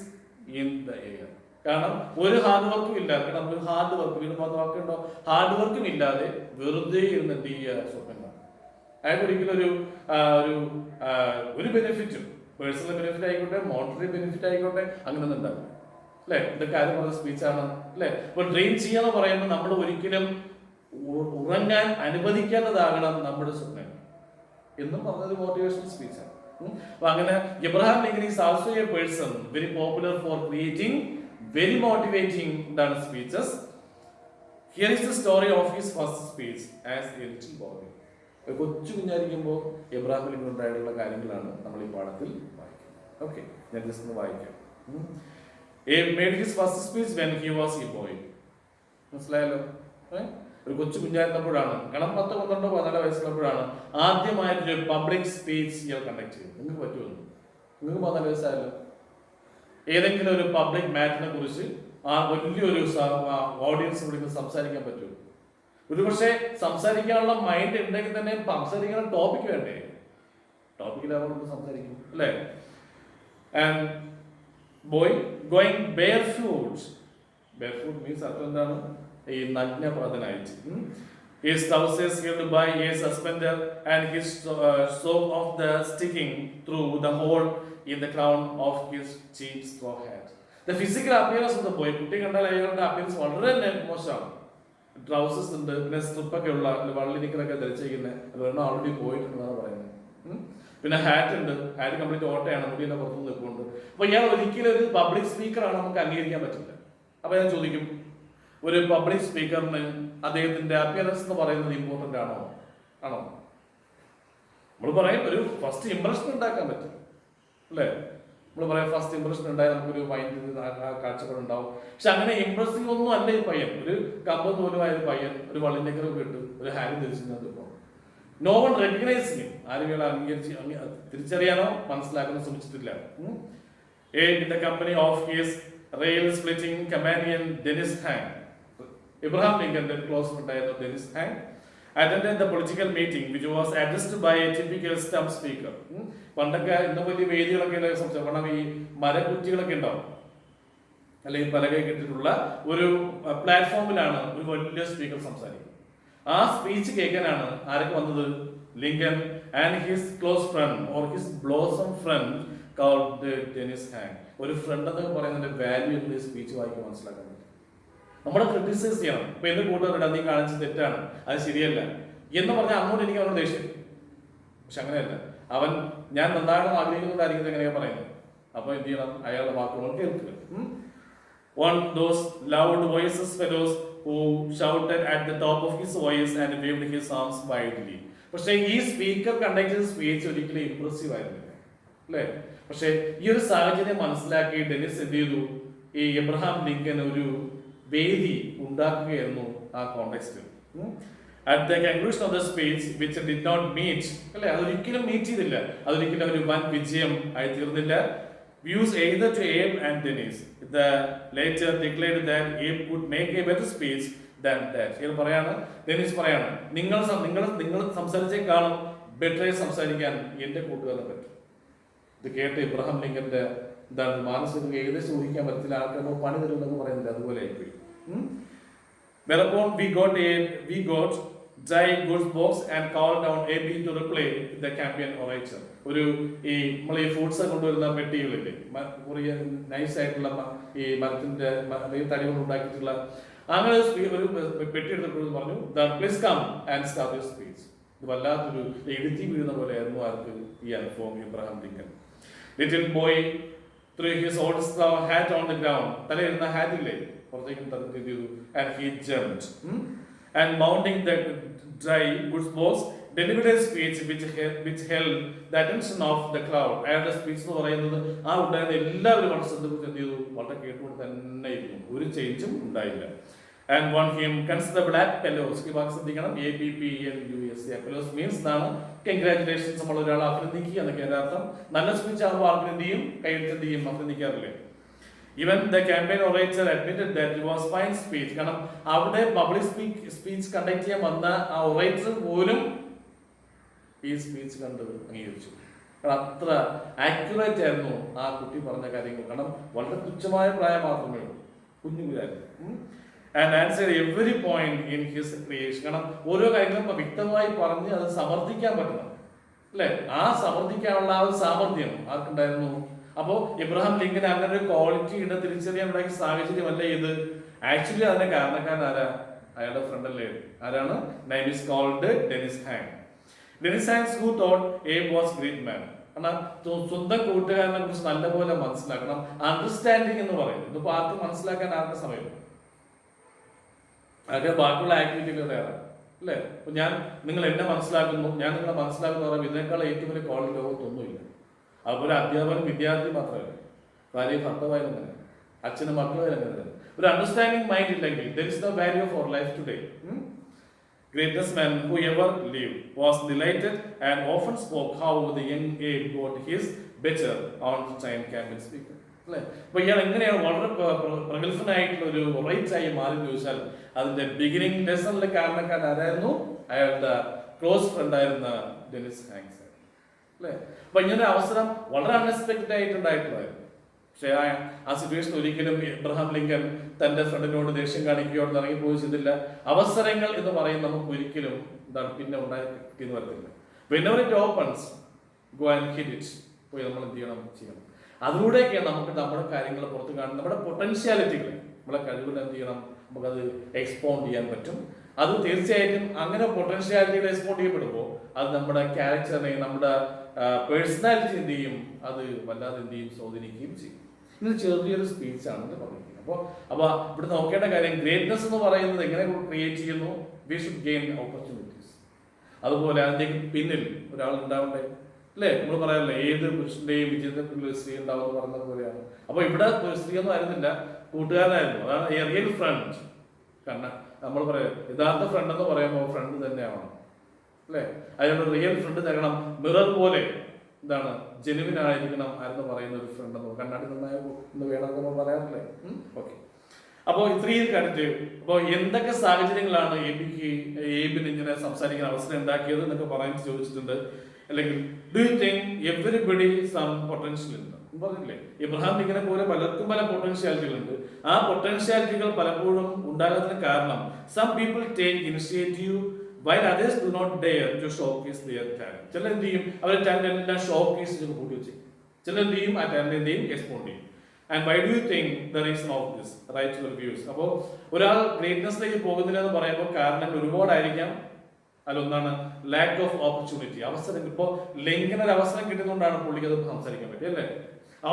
Speaker 1: ഇൻ ദ എയർ. കാരണം ഒരു ഹാർഡ് വർക്കും ഇല്ലാതെ, കാരണം ഒരു ഹാർഡ് വർക്ക് വീണ്ടും വാക്കുണ്ടോ? ഹാർഡ് വർക്കും ഇല്ലാതെ വെറുതെ ഇരുന്ന് എന്ത് ചെയ്യുക? സ്വപ്നം കാണും. അതായത് ഒരിക്കലും ഒരു ബെനിഫിറ്റും, പേഴ്സണൽ ബെനിഫിറ്റ് ആയിക്കോട്ടെ, മോണിറ്ററി ബെനിഫിറ്റ് ആയിക്കോട്ടെ, അങ്ങനെയൊന്നും ഉണ്ടാവില്ല അല്ലെ? ഇതൊക്കെ ആരും പറഞ്ഞ സ്പീച്ചാണ് അല്ലെ? അപ്പൊ ഡ്രീം ചെയ്യാന്ന് പറയുമ്പോൾ നമ്മൾ ഒരിക്കലും ഉറങ്ങാൻ അനുവദിക്കാത്തതാകണം നമ്മുടെ സ്വപ്നം എന്നും പറഞ്ഞൊരു മോട്ടിവേഷണൽ സ്പീച്ചാണ്. അപ്പൊ അങ്ങനെ Abraham Lincoln is also a person very popular for creating very motivating എന്താണ് speeches. Here is the story of his first speech as a little boy. ഒരു കൊച്ചു കുഞ്ഞായിരിക്കുമ്പോൾ എബ്രഹാം ലിങ്കൻ ഉണ്ടായിട്ടുള്ള കാര്യങ്ങളാണ് നമ്മൾ ഈ പാഠത്തിൽ വായിക്കുന്നത്. ഓക്കെ, ഞാൻ ജസ്റ്റ് ഒന്ന് വായിക്കാം. He made his first speech when he was a boy. മനസ്സിലായല്ലോ? ഒരു കൊച്ചു കുഞ്ഞായിരുന്നപ്പോഴാണ്, കാരണം 10, 12, 14 വയസ്സുള്ളപ്പോഴാണ് ആദ്യമായിട്ടൊരു പബ്ലിക് സ്പീച്ച് ഇയാൾ കണ്ടക്ട് ചെയ്തത്. നിങ്ങൾക്ക് പറ്റുമോ? നിങ്ങൾക്ക് 14 വയസ്സായല്ലോ. ഏതെങ്കിലും ഒരു പബ്ലിക് മാറ്ററിനെ കുറിച്ച് ആ വലിയൊരു ഓഡിയൻസ് വിളിച്ച് സംസാരിക്കാൻ പറ്റുമോ? ഒരുപക്ഷെ സംസാരിക്കാനുള്ള മൈൻഡ് ഉണ്ടെങ്കിൽ തന്നെ സംസാരിക്കാനുള്ള ടോപ്പിക് വേണ്ടേ? ടോപ്പിക്കിലാവുമ്പോൾ സംസാരിക്കും അല്ലേ? And boy going barefoot means അർത്ഥം എന്താണ്? ഈ നഗ്നപാതനായിട്ട്. His trousers held by a suspender and his sock of the sticking through the hole in the crown of his cheap straw hat. The physical appearance of the boy, കുട്ടി കണ്ടാൽ അയാളുടെ അപ്പിയറൻസ് വളരെ മോശമാണ്. ട്രൗസേഴ്സ് ഉണ്ട്, പിന്നെ സ്ട്രിപ്പൊക്കെ ഉള്ള വള്ളിനിക്കലൊക്കെ ധരിച്ചിരിക്കുന്നത്, അതുകൊണ്ട് ഓൾറെഡി പോയിട്ടുണ്ടെന്നാണ് പറയുന്നത്. പിന്നെ ഹാറ്റ് ഉണ്ട്, ഹാറ്റ് കംപ്ലീറ്റ് ഓട്ടയാണ്, മുടിയെല്ലാം പുറത്തുനിന്ന് നിൽക്കുന്നുണ്ട്. അപ്പൊ ഇയാൾ ഒരിക്കലും ഒരു പബ്ലിക് സ്പീക്കറാണ്, നമുക്ക് അംഗീകരിക്കാൻ പറ്റില്ല. അപ്പൊ ഞാൻ ചോദിക്കും, ഒരു പബ്ലിക് സ്പീക്കറിന് അദ്ദേഹത്തിന്റെ അപ്പിയറൻസ് എന്ന് പറയുന്നത് ഇമ്പോർട്ടന്റ് ആണോ? നമ്മൾ പറയും ഒരു ഫസ്റ്റ് ഇംപ്രഷൻ ഉണ്ടാക്കാൻ പറ്റും അല്ലേ? നമ്മൾ പറയാം ഫസ്റ്റ് ഇംപ്രഷൻ ഉണ്ടായാൽ നമുക്കൊരു മൈൻഡ് കാഴ്ചപ്പാടുണ്ടാവും. പക്ഷെ അങ്ങനെ ഇംപ്രസിംഗ് ഒന്നും അല്ല ഈ പയ്യൻ. ഒരു കമ്പം തോലുമായ ഒരു പയ്യൻ ഒരു വള്ളിനേക്കറൊക്കെ ഇട്ട് ഒരു ഹാൻഡ് ധരിച്ചിരുന്നത് ഇപ്പോൾ നോ വൺ റെക്കഗ്നൈസ് ഹിം. ആരും ഇയാളെ തിരിച്ചറിയാനോ മനസ്സിലാക്കാനോ ശ്രമിച്ചിട്ടില്ല. In the company of his rail-splitting companion Dennis Hank, Abraham Lincoln, the close friend of Dennis Hank, attended the political meeting which was addressed by a typical stump speaker. പണ്ടൊക്കെ ഇന്ന് വലിയ വേദികളൊക്കെ സംസാരിക്കും, കാരണം ഈ മരക്കുറ്റികളൊക്കെ ഉണ്ടാവും അല്ലെങ്കിൽ പലക കെട്ടിട്ടുള്ള ഒരു പ്ലാറ്റ്ഫോമിലാണ് ഒരു വലിയ സ്പീക്കർ സംസാരിക്കുന്നത്. ആ സ്പീച്ച് കേൾക്കാനാണ് ആരൊക്കെ വന്നത്? Lincoln and his close friend or his blossom friend called Dennis Hank. ഒരു ഫ്രണ്ട് എന്നൊക്കെ പറയുന്നതിന്റെ വാല്യൂ എന്ന് സ്പീച്ച് വായിക്കാൻ മനസ്സിലാക്കാൻ പറ്റും. നമ്മളെ ക്രിട്ടിസൈസ് ചെയ്യണം. ഇപ്പൊ എന്റെ കൂട്ടുകാരുടെ നീ കാണിച്ചത് തെറ്റാണ്, അത് ശരിയല്ല എന്ന് പറഞ്ഞാൽ അങ്ങോട്ട് എനിക്ക് അവനോട് ദേഷ്യം. പക്ഷെ അങ്ങനെയല്ല, അവൻ ഞാൻ നന്നാകണം ആഗ്രഹിക്കുന്നതായിരിക്കും എങ്ങനെയാ പറയുന്നത്. അപ്പൊ എന്ത് ചെയ്യണം? അയാളുടെ വാക്കുകൾ കേൾക്കുക. On those loud voices fellows who shouted at the top of his voice and waved his arms wildly. പക്ഷേ ഈ സ്പീക്കർ കണ്ടക്ട് ചെയ്ത സ്പീച്ച് ഒരിക്കലും ഇംപ്രസീവ് ആയിരുന്നില്ല അല്ലേ? പക്ഷെ ഈ ഒരു സാഹചര്യം മനസ്സിലാക്കി ഡെനിസ് എന്ത് ചെയ്തു? ഈ എബ്രഹാം ലിങ്കൻ ഒരു വേദി ഉണ്ടാക്കുകയായിരുന്നു ആ കോണ്ടെക്സ്റ്റിൽ. At the conclusion of the speech, which did not meet, അല്ലെ, അതൊരിക്കലും മീറ്റ് ചെയ്തില്ല, അതൊരിക്കലും ഒരു വൻ വിജയം ആയി തീർന്നില്ല. Views either to Abe and Dennis. The later declared that Abe could make a better speech than that. ഇത് പറയാണ്, ഡെനിസ് പറയാണ്, നിങ്ങൾ സംസാരിച്ചേക്കാളും ബെറ്ററായി സംസാരിക്കാൻ എന്റെ കൂട്ടുകാരനെ പറ്റും. ഇത് കേട്ട് ഇബ്രഹാം ലിങ്കന്റെ എന്താണ് മാനസികം ഏകദേശം ഊഹിക്കാൻ പറ്റത്തില്ല. ആൾക്കാർ പണി തരുമെന്നൊക്കെ പറയുന്നില്ല, അതുപോലെ ആയിപ്പോയി. Whereupon we got dry goods box and called down AB to replay the campaign orator. ഒരു ഈ നമ്മൾ ഈ ഫ്രൂട്ട്സ് കൊണ്ടുവരുന്ന പെട്ടികളില്ലേ, കുറേ നൈസ് ആയിട്ടുള്ള ഈ മരത്തിന്റെ തടി കൊണ്ട് ഉണ്ടാക്കിയിട്ടുള്ള അങ്ങനെ ഒരു പെട്ടി എടുത്തിട്ട് പറഞ്ഞു, please come and start your speech. ഇത് വല്ലാത്തൊരു ഇടുത്തി വീഴുന്ന പോലെയായിരുന്നു ആർക്ക് ഈ അനുഭവം Abraham Lincoln. Little boy threw his old straw hat on the ground. തലയിരുന്ന ഹാറ്റില്ലേ പുറത്തേക്കും തന്നിട്ട് ചെയ്തു. And he jumped. And mounting the dry goods box, delivered a speech which held the attention of the crowd. അയാളുടെ സ്പീച്ച് എന്ന് പറയുന്നത് ആ ഉണ്ടായിരുന്ന എല്ലാവരും വളരെ ശ്രദ്ധിച്ച് എന്ത് ചെയ്തു, വളരെ കേട്ടുകൊണ്ട് തന്നെ ഇരുന്നു, ഒരു ചേഞ്ചും ഉണ്ടായില്ല. And won him consider black fellows. ഈ വാക്ക് ശ്രദ്ധിക്കണം, APPLUS. fellows means എന്നാണ് കൺഗ്രാറ്റുലേഷൻസ്, നമ്മൾ ഒരാളെ അഭിനന്ദിക്കുക എന്നൊക്കെ അതിന്റെ അർത്ഥം. നല്ല സ്പീച്ച് ആകുമ്പോൾ ആൾക്കാർ എന്ത് ചെയ്യും, കൈയടിച്ച് ചെയ്യും, അഭിനന്ദിക്കാറില്ലേ. Even the campaign orator admitted that it was fine speech. കാരണം അവിടെ പബ്ലിക് സ്പീച്ച് കണ്ടക്ട് ചെയ്യാൻ വന്ന ആ ഒറേറ്റർ പോലും ഈ സ്പീച്ച് കണ്ട് അംഗീകരിച്ചു. കാരണം അത്ര ആക്യുറേറ്റ് ആയിരുന്നു ആ കുട്ടി പറഞ്ഞ കാര്യങ്ങൾ. കാരണം വളരെ തുച്ഛമായ പ്രായം മാത്രമേ ഉള്ളൂ, കുഞ്ഞുകുരായിരുന്നു. And answer every point in his creation. കാരണം ഓരോ കാര്യങ്ങളും വ്യക്തമായി പറഞ്ഞ് അത് സമർത്ഥിക്കാൻ പറ്റണം അല്ലെ. ആ സമർത്ഥിക്കാനുള്ള ആ ഒരു സാമർഥ്യം ആർക്കുണ്ടായിരുന്നു? അപ്പോ ഇബ്രഹാം ലിങ്കൻ അങ്ങനെ ഒരു ക്വാളിറ്റിയുടെ തിരിച്ചറിയാൻ ഉണ്ടാക്കിയ സാഹചര്യമല്ല ഇത്. ആക്ച്വലി അതിന്റെ കാരണക്കാരൻ ആരാ? അയാളുടെ ഫ്രണ്ട് അല്ലേ. ആരാണ്? Name is called Dennis Hang. Dennis Hanks who thought Abe was great man. കാരണം സ്വന്തം കൂട്ടുകാരനെ കുറിച്ച് നല്ലപോലെ മനസ്സിലാക്കണം. അണ്ടർസ്റ്റാൻഡിങ് എന്ന് പറയുന്നത് ഇതിപ്പോ ആർക്കും മനസ്സിലാക്കാൻ ആർക്കും സമയം, അതൊക്കെ ബാക്കിയുള്ള ആക്ടിവിറ്റികളുടെ ആണ് അല്ലേ. അപ്പൊ നിങ്ങൾ എന്നെ മനസ്സിലാക്കുന്നു, ഞാൻ നിങ്ങളെ മനസ്സിലാക്കുന്നു പറയുമ്പോൾ ഇതിനേക്കാൾ ഏറ്റവും വലിയ ക്വാളിറ്റി ലോകത്തൊന്നുമില്ല. അതുപോലെ അധ്യാപകൻ വിദ്യാർത്ഥി മാത്രമല്ല, ഭാര്യ ഭർത്താവായാലും അങ്ങനെ, അച്ഛനും മക്കളായാലും അങ്ങനെ തന്നെ. ഒരു അണ്ടർസ്റ്റാൻഡിംഗ് മൈൻഡ് ഇല്ലെങ്കിൽ there is no value for life today. Greatest man who ever lived was delighted and often spoke how the young Abe got his better on time campaign speaker. അല്ലേ. അപ്പൊ ഇയാൾ എങ്ങനെയാണ് വളരെ പ്രഗത്ഭനായിട്ടുള്ള ഒരു റൈറ്റായി മാറി ചോദിച്ചാൽ അതിന്റെ ബിഗിനിങ് ലെസണിലെ കാരണക്കാരൻ ആരായിരുന്നു? അയാളുടെ ക്ലോസ് ഫ്രണ്ട് ആയിരുന്ന ഡെനിസ് ഹാങ്സ് അല്ലേ. അപ്പൊ ഇങ്ങനെ അവസരം വളരെ അൺഎക്സ്പെക്ടഡ് ആയിട്ടുണ്ടായിട്ടുള്ളതായിരുന്നു. പക്ഷേ ആ സിറ്റുവേഷൻ ഒരിക്കലും ഇബ്രഹാം ലിങ്കൻ തന്റെ ഫ്രണ്ടിനോട് ദേഷ്യം കാണിക്കുകയോ ഇറങ്ങിപ്പോയി ചെയ്തില്ല. അവസരങ്ങൾ എന്ന് പറയുന്നത് നമുക്ക് ഒരിക്കലും എന്താണ് പിന്നെ ഉണ്ടാക്കിയെന്ന് വരത്തില്ല. whenever it opens, go and hit it. പോയി നമ്മൾ എന്ത് ചെയ്യണം. അതിലൂടെയൊക്കെയാണ് നമുക്ക് നമ്മുടെ കാര്യങ്ങൾ പുറത്ത് കാണുന്നത്, നമ്മുടെ പൊട്ടൻഷ്യാലിറ്റികൾ, നമ്മളെ കഴിവുകൾ എന്ത് ചെയ്യണം, നമുക്കത് എക്സ്പോണ്ട് ചെയ്യാൻ പറ്റും. അത് തീർച്ചയായിട്ടും അങ്ങനെ പൊട്ടൻഷ്യാലിറ്റികൾ എക്സ്പോണ്ട് ചെയ്യപ്പെടുമ്പോൾ അത് നമ്മുടെ ക്യാരക്ടറിനെ, നമ്മുടെ പേഴ്സണാലിറ്റി എന്ത് ചെയ്യും, അത് വല്ലാതെ എന്ത് ചെയ്യും, സ്വാധീനിക്കുകയും ചെയ്യും. ഇത് ചെറിയൊരു സ്പീച്ചാണെന്ന് പറഞ്ഞിരിക്കുന്നത്. അപ്പോൾ ഇവിടെ നോക്കേണ്ട കാര്യം, ഗ്രേറ്റ്നെസ് എന്ന് പറയുന്നത് എങ്ങനെ ക്രിയേറ്റ് ചെയ്യുന്നു? We should gain opportunities. അതുപോലെ അതിൻ്റെ പിന്നിൽ ഒരാൾ ഉണ്ടാവണ്ടേ അല്ലേ. നമ്മൾ പറയാറില്ലേ, ഏത് പുരുഷന്റെയും വിജയത്തിന്റെ പിന്നിൽ ഒരു സ്ത്രീ ഉണ്ടാവും എന്ന് പറഞ്ഞത് പോലെയാണ്. അപ്പോൾ ഇവിടെ ഒരു സ്ത്രീ ഒന്നും ആയിരുന്നില്ല, കൂട്ടുകാരനായിരുന്നു. അതാണ് എ റിയൽ ഫ്രണ്ട്. കാരണം നമ്മൾ പറയാം യഥാർത്ഥ ഫ്രണ്ട് എന്ന് പറയുമ്പോൾ ഫ്രണ്ട് തന്നെയാവണം അല്ലേ. അതിനോട് റിയൽ ഫ്രണ്ട് തരണം, മിറർ പോലെ എന്താണ് ജെനുവിൻ ആയിരിക്കണം ആരെന്ന് പറയുന്ന ഒരു ഫ്രണ്ട് എന്ന്, കണ്ണാടി നന്നായി എന്ന് വേണമെന്ന് നമ്മൾ പറയാറില്ലേ. ഓക്കെ. അപ്പോൾ ഇത്രയും കണ്ടിട്ട് അപ്പോൾ എന്തൊക്കെ സാഹചര്യങ്ങളാണ് ഏബിന് ഇങ്ങനെ സംസാരിക്കാൻ അവസരം ഉണ്ടാക്കിയത് എന്നൊക്കെ പറയാൻ ചോദിച്ചിട്ടുണ്ട്. അല്ലെങ്കിൽ do you think everybody some potential ഉണ്ട് പറഞ്ഞില്ലേ. ഇബ്രഹാം ലിങ്കനെ പോലെ പലർക്കും പല പൊട്ടൻഷ്യാലിറ്റികൾ ഉണ്ട്. ആ പൊട്ടൻഷ്യാലിറ്റികൾ പലപ്പോഴും ഉണ്ടാകുന്നതിന് കാരണം some people take initiative while others do not dare to showcase their talent. ചില എന്ത് ചെയ്യും, അവരുടെ ടാലന്റ് എല്ലാം ഷോക്കേസ് ചെയ്ത് കൂട്ടി വെച്ച്, ചില എന്ത് ചെയ്യും, ആ ടാലന്റ് എന്ത് ചെയ്യും, എക്സ്പോണ്ട് ചെയ്യും. And why do you think the reason of this? Write your views. അപ്പോൾ ഒരാൾ ഗ്രേറ്റ്നെസ്സിലേക്ക് പോകുന്നില്ല എന്ന് പറയുമ്പോൾ കാരണങ്ങൾ ഒരുപാടായിരിക്കാം. അതിലൊന്നാണ് ലാക്ക് ഓഫ് ഓപ്പർച്യൂണിറ്റി, അവസരങ്ങൾ. ഇപ്പോൾ ലിങ്കന് ഒരു അവസരം കിട്ടുന്നതുകൊണ്ടാണ് പുള്ളിക്ക് അത് സംസാരിക്കാൻ പറ്റും അല്ലേ.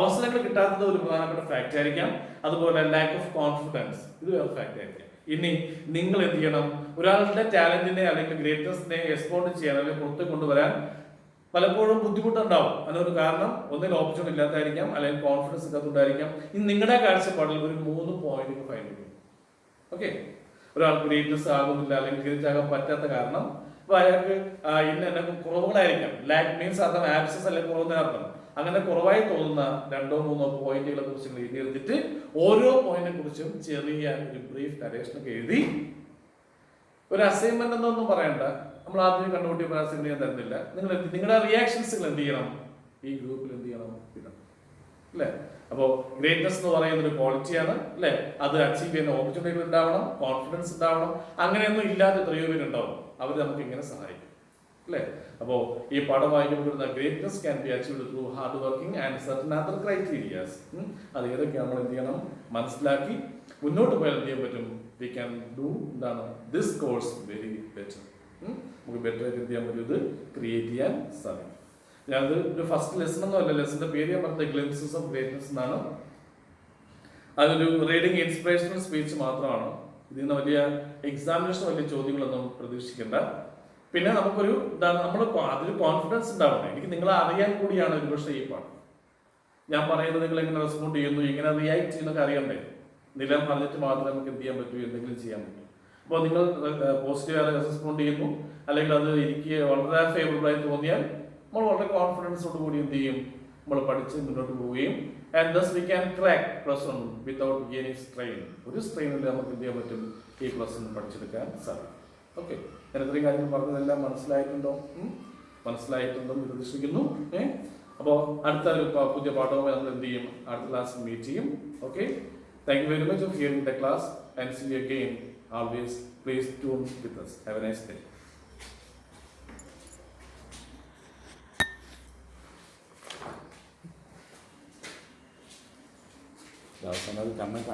Speaker 1: അവസരങ്ങൾ കിട്ടാത്തത് ഒരു പ്രധാനപ്പെട്ട ഫാക്ട് ആയിരിക്കാം. അതുപോലെ ലാക്ക് ഓഫ് കോൺഫിഡൻസ്, ഇത് വേറെ ഫാക്ട് ആയിരിക്കാം. ഇനി നിങ്ങൾ എന്ത് ചെയ്യണം, ഒരാളുടെ ടാലന്റിനെ അല്ലെങ്കിൽ ഗ്രേറ്റ്നെസ്സിനെ എക്സ്പോണ്ട് ചെയ്യാൻ അല്ലെങ്കിൽ പുറത്ത് കൊണ്ടുവരാൻ പലപ്പോഴും ബുദ്ധിമുട്ടുണ്ടാവും. അതിനൊരു കാരണം ഒന്നിൽ ഓപ്പർച്യൂണിറ്റി ഇല്ലാത്തായിരിക്കാം, അല്ലെങ്കിൽ കോൺഫിഡൻസ് ഇല്ലാത്തതുകൊണ്ടായിരിക്കാം. ഇനി നിങ്ങളുടെ കാഴ്ചപ്പാടിൽ ഒരു 3 പോയിന്റുകൾ ഫൈൻഡ് ചെയ്യും. ഓക്കെ. ഒരാൾക്ക് ഗ്രേറ്റ്നെസ് ആകുന്നില്ല അല്ലെങ്കിൽ ഗ്രേറ്റ് ആകാൻ പറ്റാത്ത കാരണം, അപ്പൊ അയാൾക്ക് ഇന്ന എന്നെ കുറവുകളായിരിക്കാം. ലാക്ക് മീൻസ് അർത്ഥം ആബ്സൻസ് അല്ലെങ്കിൽ കുറവിന്റെ അർത്ഥം. അങ്ങനെ കുറവായി തോന്നുന്ന 2-3 പോയിന്റുകളെ കുറിച്ച് എഴുതി എടുത്തിട്ട് ഓരോ പോയിന്റിനെ കുറിച്ചും ചെറിയ ഒരു ബ്രീഫ് നരേഷനൊക്കെ എഴുതി, ഒരു അസൈൻമെന്റ് എന്നൊന്നും പറയണ്ട, നമ്മൾ ആദ്യം കണ്ടുപിടിയ അസൈൻമെന്റ് ഞാൻ തരുന്നില്ല. നിങ്ങളുടെ റിയാക്ഷൻസുകൾ എന്ത് ചെയ്യണം, ഈ ഗ്രൂപ്പിൽ എന്ത് ചെയ്യണം, ഇടണം അല്ലേ. അപ്പോൾ ഗ്രേറ്റ്നെസ് എന്ന് പറയുന്ന ഒരു ക്വാളിറ്റിയാണ് അല്ലേ. അത് അച്ചീവ് ചെയ്യുന്ന ഓപ്പർച്യൂണിറ്റികൾ ഉണ്ടാവണം, കോൺഫിഡൻസ് ഉണ്ടാവണം. അങ്ങനെയൊന്നും ഇല്ലാത്ത എത്രയോ പേരുണ്ടാവും. അവർ നമുക്ക് ഇങ്ങനെ സഹായിക്കും അല്ലേ. അപ്പോൾ ഈ പാഠം വായിക്കുമ്പോൾ greatness can be achieved through hard working and certain other criterias. അത് ഏതൊക്കെയാണ് നമ്മൾ എന്ത് ചെയ്യണം, മനസ്സിലാക്കി മുന്നോട്ട് പോയാൽ എന്ത് ചെയ്യാൻ പറ്റും, വി ക്യാൻ ഡു എന്താണ് ദിസ് കോഴ്സ് വെരി ബെറ്റർ. നമുക്ക് ബെറ്റർ ആയിട്ട് എന്ത് ചെയ്യാൻ പറ്റും, ഇത് ക്രിയേറ്റ് ചെയ്യാൻ സാധിക്കും. ഞാനത് ഒരു ഫസ്റ്റ് ലെസൺ ഒന്നും അല്ല, ലെസന്റെ പേര് ഞാൻ പറഞ്ഞത് ഗ്ലിംസസ് ഓഫ് ഗ്രേറ്റ്നസ് എന്നാണ്. അതൊരു റീഡിങ് ഇൻസ്പിറേഷണൽ സ്പീച്ച് മാത്രമാണ്. ഇതിൽ നിന്ന് വലിയ എക്സാമിനേഷൻ വലിയ ചോദ്യങ്ങളൊന്നും പ്രതീക്ഷിക്കേണ്ട. പിന്നെ നമുക്കൊരു ഇതാണ്, നമ്മൾ അതിൽ കോൺഫിഡൻസ് ഉണ്ടാവണം. എനിക്ക് നിങ്ങളെ അറിയാൻ കൂടിയാണ് ഒരുപക്ഷെ ഈ പാഠം. ഞാൻ പറയുന്നത് നിങ്ങൾ എങ്ങനെ റെസ്പോണ്ട് ചെയ്യുന്നു, എങ്ങനെ റിയാക്ട് ചെയ്യുന്നൊക്കെ അറിയണ്ടേ. നിലം പറഞ്ഞിട്ട് മാത്രമേ നമുക്ക് എന്ത് ചെയ്യാൻ പറ്റൂ, എന്തെങ്കിലും ചെയ്യാൻ പറ്റൂ. അപ്പോൾ നിങ്ങൾ പോസിറ്റീവായി റെസ്പോണ്ട് ചെയ്യുന്നു, അല്ലെങ്കിൽ അത് എനിക്ക് വളരെ ഫേവറബിൾ ആയി തോന്നിയാൽ നമ്മൾ വളരെ കോൺഫിഡൻസോട് കൂടി എന്ത് ചെയ്യും, നമ്മൾ പഠിച്ച് മുന്നോട്ട് പോവുകയും and thus we can crack +1 without any strain. ഒരു സ്ട്രെയിനിൽ നമുക്ക് എന്ത് ചെയ്യാൻ പറ്റും, ഈ +1 പഠിച്ചെടുക്കാൻ സാധിക്കും. ഓക്കെ, ഞാൻ ഇത്രയും കാര്യങ്ങൾ പറഞ്ഞതെല്ലാം മനസ്സിലായിട്ടുണ്ടോ എന്ന് പ്രതീക്ഷിക്കുന്നു. അപ്പോൾ അടുത്ത ഒരു പുതിയ പാഠവുമായി നമ്മൾ എന്ത് ചെയ്യും, അടുത്ത ക്ലാസ്സിൽ മീറ്റ് ചെയ്യും. Okay, thank you very much of hearing the class and see you again. Always please tune with us. Have a nice day. That's another comment.